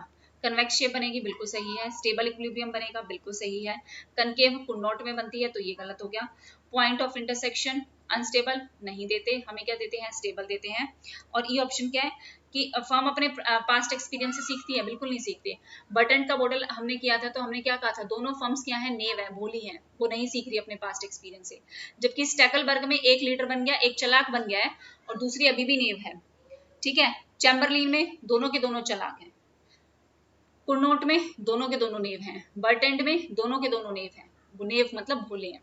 कन्वेक्स शेप बनेगी, बिल्कुल सही है। स्टेबल इक्विलिब्रियम बनेगा, बिल्कुल सही है। कनकेव कुर्नोट में बनती है, तो ये गलत हो गया। पॉइंट ऑफ इंटरसेक्शन अनस्टेबल नहीं देते, हमें क्या देते हैं, स्टेबल देते हैं। और ये ऑप्शन क्या है कि फर्म अपने पास्ट एक्सपीरियंस से सीखती है, बिल्कुल नहीं सीखते। बर्टन का मॉडल हमने किया था तो हमने क्या कहा था, दोनों फर्म्स क्या है, नेव है, भोली है, वो नहीं सीख रही अपने पास्ट एक्सपीरियंस से। जबकि स्टैकलबर्ग में एक लीडर बन गया, एक चलाक बन गया है, और दूसरी अभी भी नेव है। ठीक है, चैम्बरलिन में दोनों के दोनों चलाक हैं, कुर्नोट में दोनों के दोनों नेव हैं, बर्टेंड में दोनों के दोनों नेव हैं, वो नेव मतलब भोले हैं।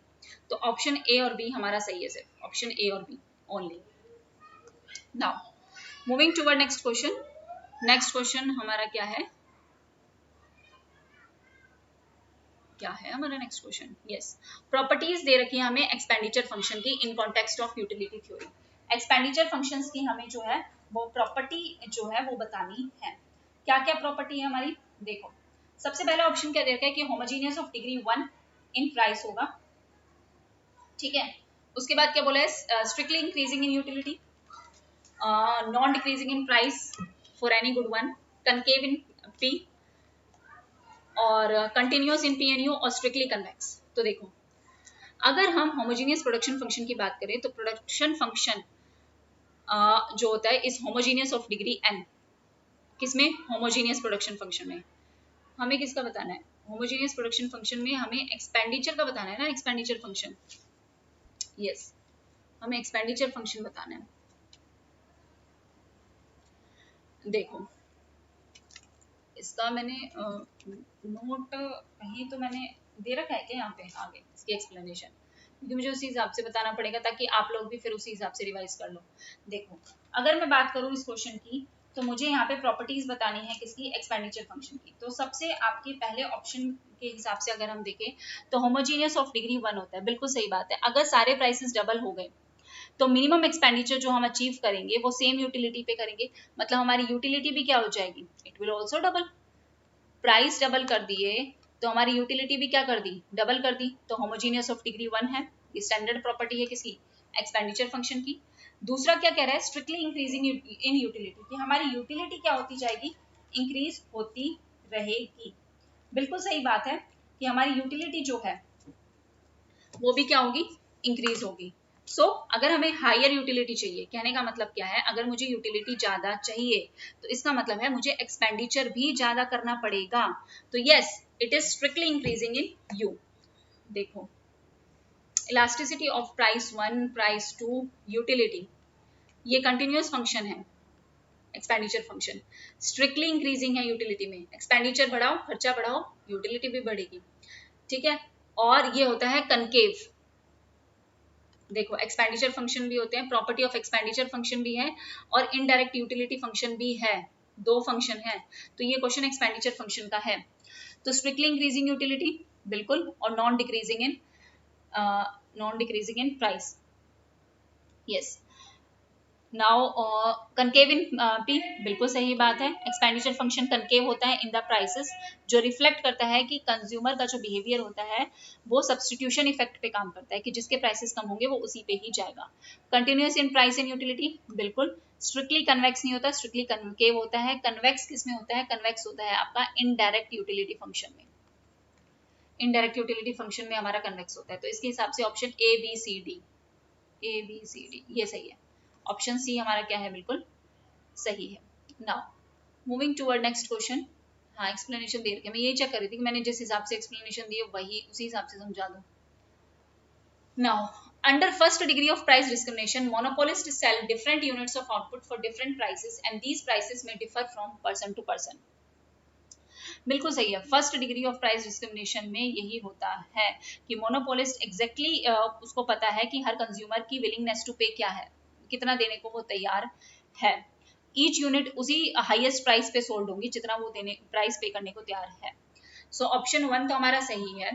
तो ऑप्शन ए और बी हमारा सही है, सिर्फ ऑप्शन ए और B only. Now moving toward next question. Next question हमारा क्या है, क्या है हमारा नेक्स्ट क्वेश्चन, यस, प्रॉपर्टीज दे रखी है हमें एक्सपेंडिचर फंक्शन की in context of utility theory. Expenditure functions की हमें जो है वो प्रॉपर्टी जो है वो बतानी है। क्या क्या प्रॉपर्टी है हमारी, देखो सबसे पहला ऑप्शन क्या दे रखा है कि homogeneous of degree 1 in price होगा। ठीक है, उसके बाद क्या बोला है, strictly increasing in utility, non decreasing in price for any good one, concave in P, और continuous in P and U, और स्ट्रिक्टली कन्वेक्स। तो देखो, अगर हम होमोजीनियस प्रोडक्शन फंक्शन की बात करें तो प्रोडक्शन फंक्शन जो होता है is homogeneous of degree n। किसमें? होमोजीनियस प्रोडक्शन फंक्शन में। हमें किसका बताना है? होमोजीनियस प्रोडक्शन फंक्शन में हमें एक्सपेंडिचर का बताना है ना, एक्सपेंडिचर फंक्शन। यस, हमें एक्सपेंडिचर फंक्शन बताना है। देखो, इसका मैंने नोट कहीं तो मैंने दे रखा है क्या यहाँ पे आगे इसकी एक्सप्लेनेशन, क्योंकि मुझे उसी हिसाब से बताना पड़ेगा ताकि आप लोग भी फिर उसी हिसाब से रिवाइज कर लो। देखो, अगर मैं बात करूँ इस क्वेश्चन की, तो मुझे यहाँ पे प्रॉपर्टीज बतानी है किसकी? एक्सपेंडिचर फंक्शन की। तो सबसे आपके पहले ऑप्शन के हिसाब से अगर हम देखें तो होमोजीनियस ऑफ डिग्री 1 होता है। बिल्कुल सही बात है। अगर सारे प्राइसेस डबल हो गए तो मिनिमम एक्सपेंडिचर जो हम अचीव करेंगे वो सेम यूटिलिटी पे करेंगे, मतलब हमारी यूटिलिटी भी क्या हो जाएगी? It will also double. Price double कर दिए तो हमारी यूटिलिटी भी क्या कर दी? डबल कर दी। तो होमोजीनियस ऑफ डिग्री 1 है। ये स्टैंडर्ड प्रॉपर्टी है किसकी? एक्सपेंडिचर फंक्शन की। दूसरा क्या कह रहा है? स्ट्रिक्टली इंक्रीजिंग इन यूटिलिटी, कि हमारी यूटिलिटी क्या होती जाएगी? इंक्रीज होती रहेगी। बिल्कुल सही बात है कि हमारी यूटिलिटी जो है वो भी क्या होगी? इंक्रीज होगी। सो अगर हमें हायर यूटिलिटी चाहिए, कहने का मतलब क्या है? अगर मुझे यूटिलिटी ज्यादा चाहिए तो इसका मतलब है मुझे एक्सपेंडिचर भी ज्यादा करना पड़ेगा। तो yes, it is strictly increasing in U. देखो, elasticity of price 1, price 2, utility, ये कंटिन्यूअस फंक्शन है एक्सपेंडिचर फंक्शन। स्ट्रिक्टली इंक्रीजिंग है यूटिलिटी में, एक्सपेंडिचर बढ़ाओ, खर्चा बढ़ाओ, यूटिलिटी भी बढ़ेगी। ठीक है। और ये होता है कनकेव। देखो, एक्सपेंडिचर फंक्शन भी होते हैं, प्रॉपर्टी ऑफ एक्सपेंडिचर फंक्शन भी है और इनडायरेक्ट यूटिलिटी फंक्शन भी है। दो फंक्शन है। तो ये क्वेश्चन एक्सपेंडिचर फंक्शन का है। तो स्ट्रिक्टली इंक्रीजिंग यूटिलिटी बिल्कुल, और non decreasing in price. Yes. Now concave in P, बिल्कुल सही बात है। एक्सपेंडिचर फंक्शन कनकेव होता है इन द प्राइसेस, जो रिफ्लेक्ट करता है कि कंज्यूमर का जो बिहेवियर होता है वो सब्सटीट्यूशन इफेक्ट पे काम करता है, कि जिसके प्राइसेस कम होंगे वो उसी पे ही जाएगा। Continuous in price and utility, बिल्कुल। स्ट्रिक्टली कन्वेक्स नहीं होता, स्ट्रिक्टली कनकेव होता है। कन्वेक्स किस में होता है? कन्वेक्स होता है आपका इनडायरेक्ट यूटिलिटी फंक्शन में। इनडायरेक्ट यूटिलिटी फंक्शन में हमारा कन्वेक्स होता है। तो इसके हिसाब से option A B C D, A B C D ये सही है। ऑप्शन सी हमारा क्या है? बिल्कुल सही है। Now moving toward next question. हाँ, एक्सप्लेनेशन दे रखी है, मैं ये चेक कर रही थी कि मैंने जिस हिसाब से एक्सप्लेनेशन दी है वही उसी हिसाब से समझा दूं। Now, under first degree of price discrimination, monopolists sell different units of output for different prices and these prices may differ from person to person। बिल्कुल सही है। First degree of price discrimination में यही होता है कि मोनोपोलिस्ट एग्जैक्टली उसको पता है कि हर कंज्यूमर की विलिंगनेस टू पे क्या है, कितना देने को वो तैयार है। ईच यूनिट उसी हाईएस्ट प्राइस पे सोल्ड होंगी जितना वो देने प्राइस पे करने को तैयार है। सो ऑप्शन 1 तो हमारा सही है।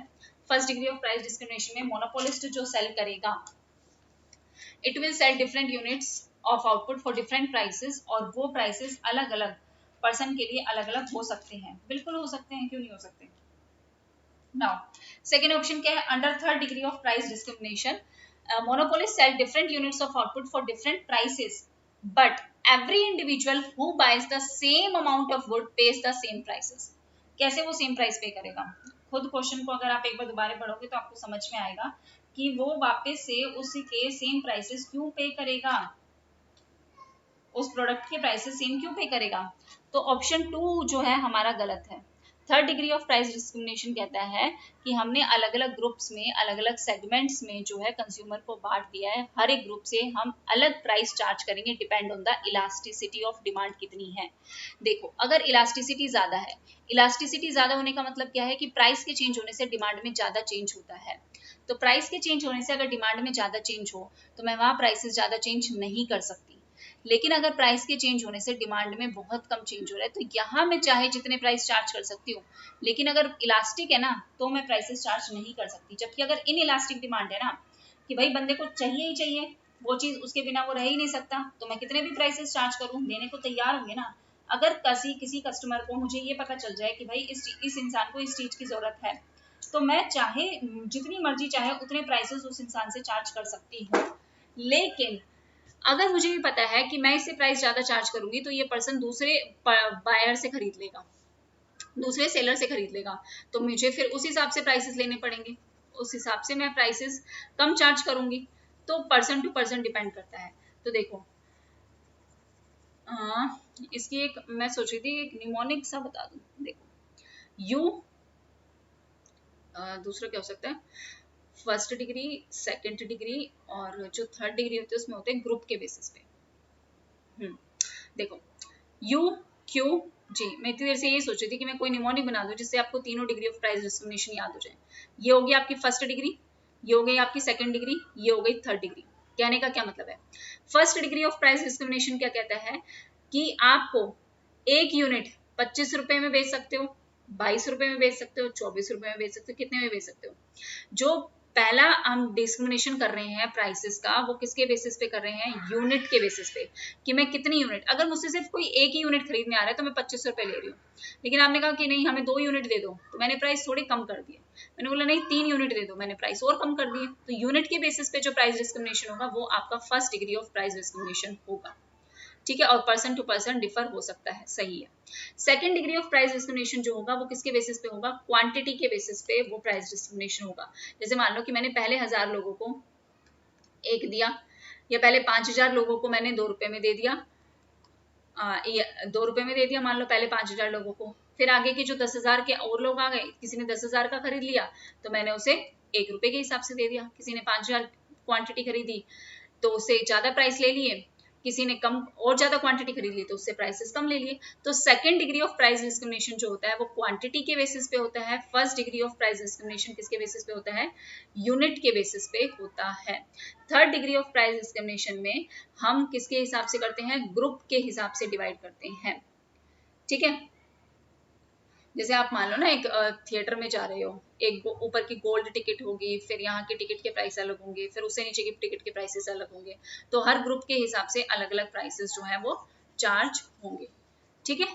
First degree of price discrimination में मोनोपोलिस्ट जो सेल करेगा, it will sell different units of output for different prices, और वो प्राइसेस अलग अलग पर्सन के लिए अलग अलग हो सकते हैं। बिल्कुल हो सकते हैं, क्यों नहीं हो सकते। नाउ सेकेंड ऑप्शन क्या है? Under third degree of price discrimination, monopolists sell different units of output for different prices, but every individual who buys the same amount of good pays the same prices। कैसे वो same price पे करेगा? खुद question को अगर आप एक बार दोबारा पढ़ोगे तो आपको समझ में आएगा कि वो वापस से उसी के सेम प्राइसेस क्यों पे करेगा, उस प्रोडक्ट के प्राइसेस सेम क्यों पे करेगा। तो ऑप्शन 2 जो है हमारा गलत है। Third degree of price discrimination कहता है कि हमने अलग अलग ग्रुप्स में, अलग अलग सेगमेंट्स में जो है कंज्यूमर को बांट दिया है। हर एक ग्रुप से हम अलग प्राइस चार्ज करेंगे, depend on the elasticity of demand कितनी है। देखो, अगर इलास्टिसिटी ज्यादा है, इलास्टिसिटी ज्यादा होने का मतलब क्या है कि प्राइस के चेंज होने से डिमांड में ज्यादा चेंज होता है। तो प्राइस के चेंज होने से अगर डिमांड में ज्यादा चेंज हो तो मैं वहां प्राइसेस ज्यादा चेंज नहीं कर सकती। लेकिन अगर प्राइस के चेंज होने से डिमांड में बहुत कम चेंज हो रहा है तो यहाँ मैं चाहे जितने प्राइस चार्ज कर सकती हूँ, लेकिन अगर इलास्टिक है ना तो मैं प्राइसेस चार्ज नहीं कर सकती। जबकि अगर इन इलास्टिक डिमांड है ना कि भाई बंदे को चाहिए ही चाहिए वो चीज, उसके बिना वो रह ही नहीं सकता, तो मैं कितने भी प्राइसेस चार्ज करूँ, देने को तैयार होंगे ना। अगर किसी कस्टमर को मुझे ये पता चल जाए कि भाई इस इंसान को इस चीज की जरूरत है, तो मैं चाहे जितनी मर्जी चाहे उतने प्राइसेस उस इंसान से चार्ज कर सकती हूँ। लेकिन अगर मुझे भी पता है कि मैं इससे प्राइस ज्यादा चार्ज करूंगी तो ये पर्सन दूसरे बायर से खरीद लेगा, दूसरे सेलर से खरीद लेगा, तो मुझे फिर उस हिसाब से प्राइसेस लेने पड़ेंगे, उस हिसाब से मैं प्राइसेस कम चार्ज करूंगी। तो पर्सन टू पर्सन डिपेंड करता है। तो देखो इसकी एक मैं सोच रही थी एक निमोनिक सा बता दूं। देखो यू दूसरा क्या हो सकता है, फर्स्ट डिग्री, सेकंड डिग्री और जो थर्ड डिग्री होती है उसमें होते हैं ग्रुप के बेसिस पे। देखो यू क्यू जी, मैं इतनी देर से यही सोच रही थी कि मैं कोई निमोनिक बना दूं जिससे आपको तीनों डिग्री ऑफ प्राइस डिस्क्रिमिनेशन याद हो जाए। ये होगी आपकी फर्स्ट डिग्री, ये हो गई आपकी सेकंड डिग्री, ये हो गई थर्ड डिग्री। कहने का क्या मतलब है, first degree of price discrimination क्या कहता है कि आपको एक यूनिट 25 रुपए में बेच सकते हो, 22 रुपए में बेच सकते हो, 24 रुपए में बेच सकते हो, कितने में बेच सकते हो। जो पहला हम डिस्क्रिमिनेशन कर रहे हैं प्राइसेस का, वो किसके बेसिस पे कर रहे हैं, यूनिट के बेसिस पे, कि मैं कितनी यूनिट, अगर मुझसे सिर्फ कोई एक ही यूनिट खरीदने आ रहा है तो मैं 25 रुपए ले रही हूँ, लेकिन आपने कहा कि नहीं हमें 2 यूनिट दे दो, तो मैंने प्राइस थोड़े कम कर दिए। मैंने बोला नहीं 3 यूनिट दे दो, मैंने प्राइस और कम कर दिए। तो यूनिट के बेसिस पे जो प्राइस डिस्क्रिमिनेशन होगा वो आपका first degree of price discrimination होगा, ठीक है। और पर्सन टू पर्सन डिफर हो सकता है, सही है। Second degree of price discrimination जो होगा वो किसके बेसिस पे होगा, क्वांटिटी के बेसिस पे वो प्राइस डिस्क्रिमिनेशन होगा। जैसे मान लो कि मैंने पहले 1000 लोगों को एक दिया, या पहले 5000 लोगों को मैंने 2 रुपए में दे दिया, 2 रुपए में दे दिया मान लो पहले 5000 लोगों को, फिर आगे के जो 10,000 के और लोग आ गए, किसी ने 10,000 का खरीद लिया तो मैंने उसे 1 रुपए के हिसाब से दे दिया, किसी ने 5000 क्वांटिटी खरीदी तो उसे ज्यादा प्राइस ले लिए, किसी ने कम और ज्यादा क्वांटिटी खरीद ली तो उससे प्राइसेस कम ले लिए। तो second degree of price discrimination जो होता है वो क्वांटिटी के बेसिस पे होता है, first degree of price discrimination किसके बेसिस पे होता है, यूनिट के बेसिस पे होता है। Third degree of price discrimination में हम किसके हिसाब से करते हैं, ग्रुप के हिसाब से डिवाइड करते हैं, ठीक है। जैसे आप मान लो ना एक थिएटर में जा रहे हो, एक ऊपर की गोल्ड टिकट होगी, फिर यहाँ के टिकट के प्राइस अलग होंगे, फिर उससे नीचे की टिकट के प्राइसेस अलग होंगे, तो हर ग्रुप के हिसाब से अलग अलग प्राइसेस जो है वो चार्ज होंगे, ठीक है,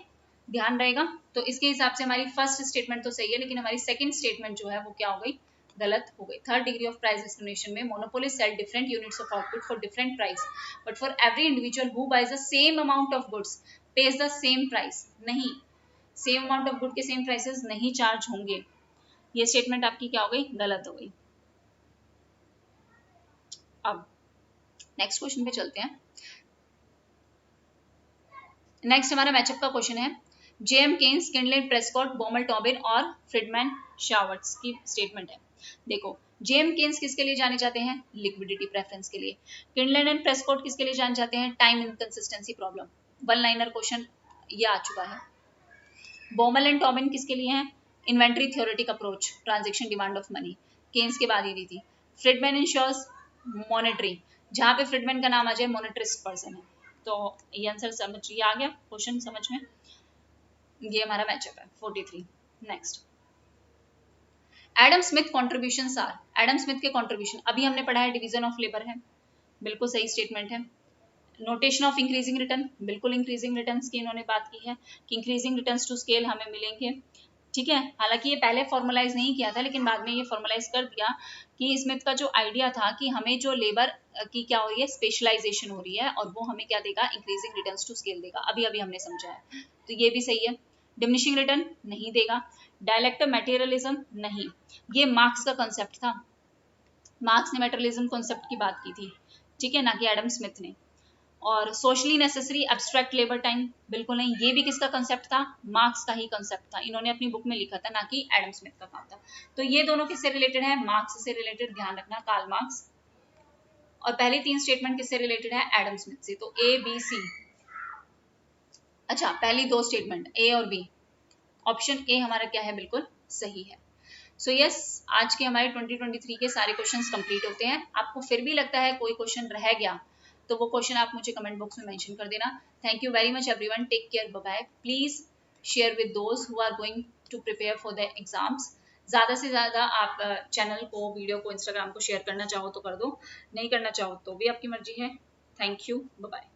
ध्यान रहेगा। तो इसके हिसाब से हमारी फर्स्ट स्टेटमेंट तो सही है, लेकिन हमारी सेकंड स्टेटमेंट जो है वो क्या हो गई, गलत हो गई। Third degree of price discrimination में monopolist sell different units of output for different price, but for every individual who buys the same amount of goods pays the same price. नहीं, सेम अमाउंट ऑफ गुड के same prices नहीं charge होंगे। ये statement आपकी क्या हो गई, गलत हो गई। अब नेक्स्ट क्वेश्चन पे चलते हैं। नेक्स्ट हमारा मैचअप का क्वेश्चन है, जेएम केन्स, किनलेन, प्रेस्कॉट, बोमल, टॉबिन और फ्रिडमैन शावर्ट्स की स्टेटमेंट है। देखो जेएम केन्स किसके लिए जाने जाते हैं, लिक्विडिटी प्रेफरेंस के लिए। किनलेन एंड प्रेस्कॉट किसके लिए जाने जाते हैं, time inconsistency problem. One liner question ये आ चुका है। बोमल एंड टॉबिन किसके लिए हैं, inventory theoretic approach, transaction demand of money. Keynes के बाद ये थी। फ्रिडमैन इंश्योर्स मॉनेटरी, जहां पे फ्रिडमैन का नाम आ जाए मॉनेटरिस्ट पर्सन है। तो ये आंसर समझ, ये आ गया क्वेश्चन समझ में। ये हमारा मैचअप है 43। Next, Adam Smith contributions are, Adam Smith के कॉन्ट्रीब्यूशन अभी हमने पढ़ा है, डिवीजन ऑफ लेबर है, बिल्कुल सही स्टेटमेंट है। नोटेशन ऑफ इंक्रीजिंग रिटर्न, बिल्कुल इंक्रीजिंग रिटर्न्स की इन्होंने बात की है कि इंक्रीजिंग रिटर्न्स टू स्केल हमें मिलेंगे, ठीक है। हालांकि ये पहले फॉर्मलाइज नहीं किया था, लेकिन बाद में ये फॉर्मलाइज कर दिया कि स्मिथ का जो आइडिया था कि हमें जो लेबर की क्या हो रही है, स्पेशलाइजेशन हो रही है, और वो हमें क्या देगा, इंक्रीजिंग रिटर्न्स टू स्केल देगा। अभी अभी हमने समझा है, तो ये भी सही है। डिमिनिशिंग रिटर्न नहीं देगा। डायलेक्टिव मटेरियलिज्म नहीं, ये मार्क्स का कंसेप्ट था, मार्क्स ने मटेरियलिज्म कॉन्सेप्ट की बात की थी, ठीक है, ना कि एडम स्मिथ ने। और socially necessary abstract labour time, बिल्कुल नहीं, ये भी किसका कंसेप्ट था, मार्क्स का ही कंसेप्ट था, इन्होंने अपनी बुक में लिखा था, ना कि एडम स्मिथ का काम था। तो ये दोनों किससे रिलेटेड है, मार्क्स से रिलेटेड, ध्यान रखना, कार्ल मार्क्स। और पहली 3 स्टेटमेंट किससे रिलेटेड है, एडम स्मिथ से। तो ए बी सी, अच्छा पहली 2 स्टेटमेंट ए और बी, ऑप्शन ए हमारा क्या है, बिल्कुल सही है। सो यस, आज के हमारे 2023 के सारे क्वेश्चंस कंप्लीट होते हैं। आपको फिर भी लगता है कोई क्वेश्चन रह गया तो वो क्वेश्चन आप मुझे कमेंट बॉक्स में मेंशन कर देना। Thank you very much everyone, take care, bye bye. Please share with those who are going to prepare for the exams. ज़्यादा से ज़्यादा आप चैनल को, वीडियो को, इंस्टाग्राम को शेयर करना चाहो तो कर दो, नहीं करना चाहो तो भी आपकी मर्जी है। Thank you, bye bye.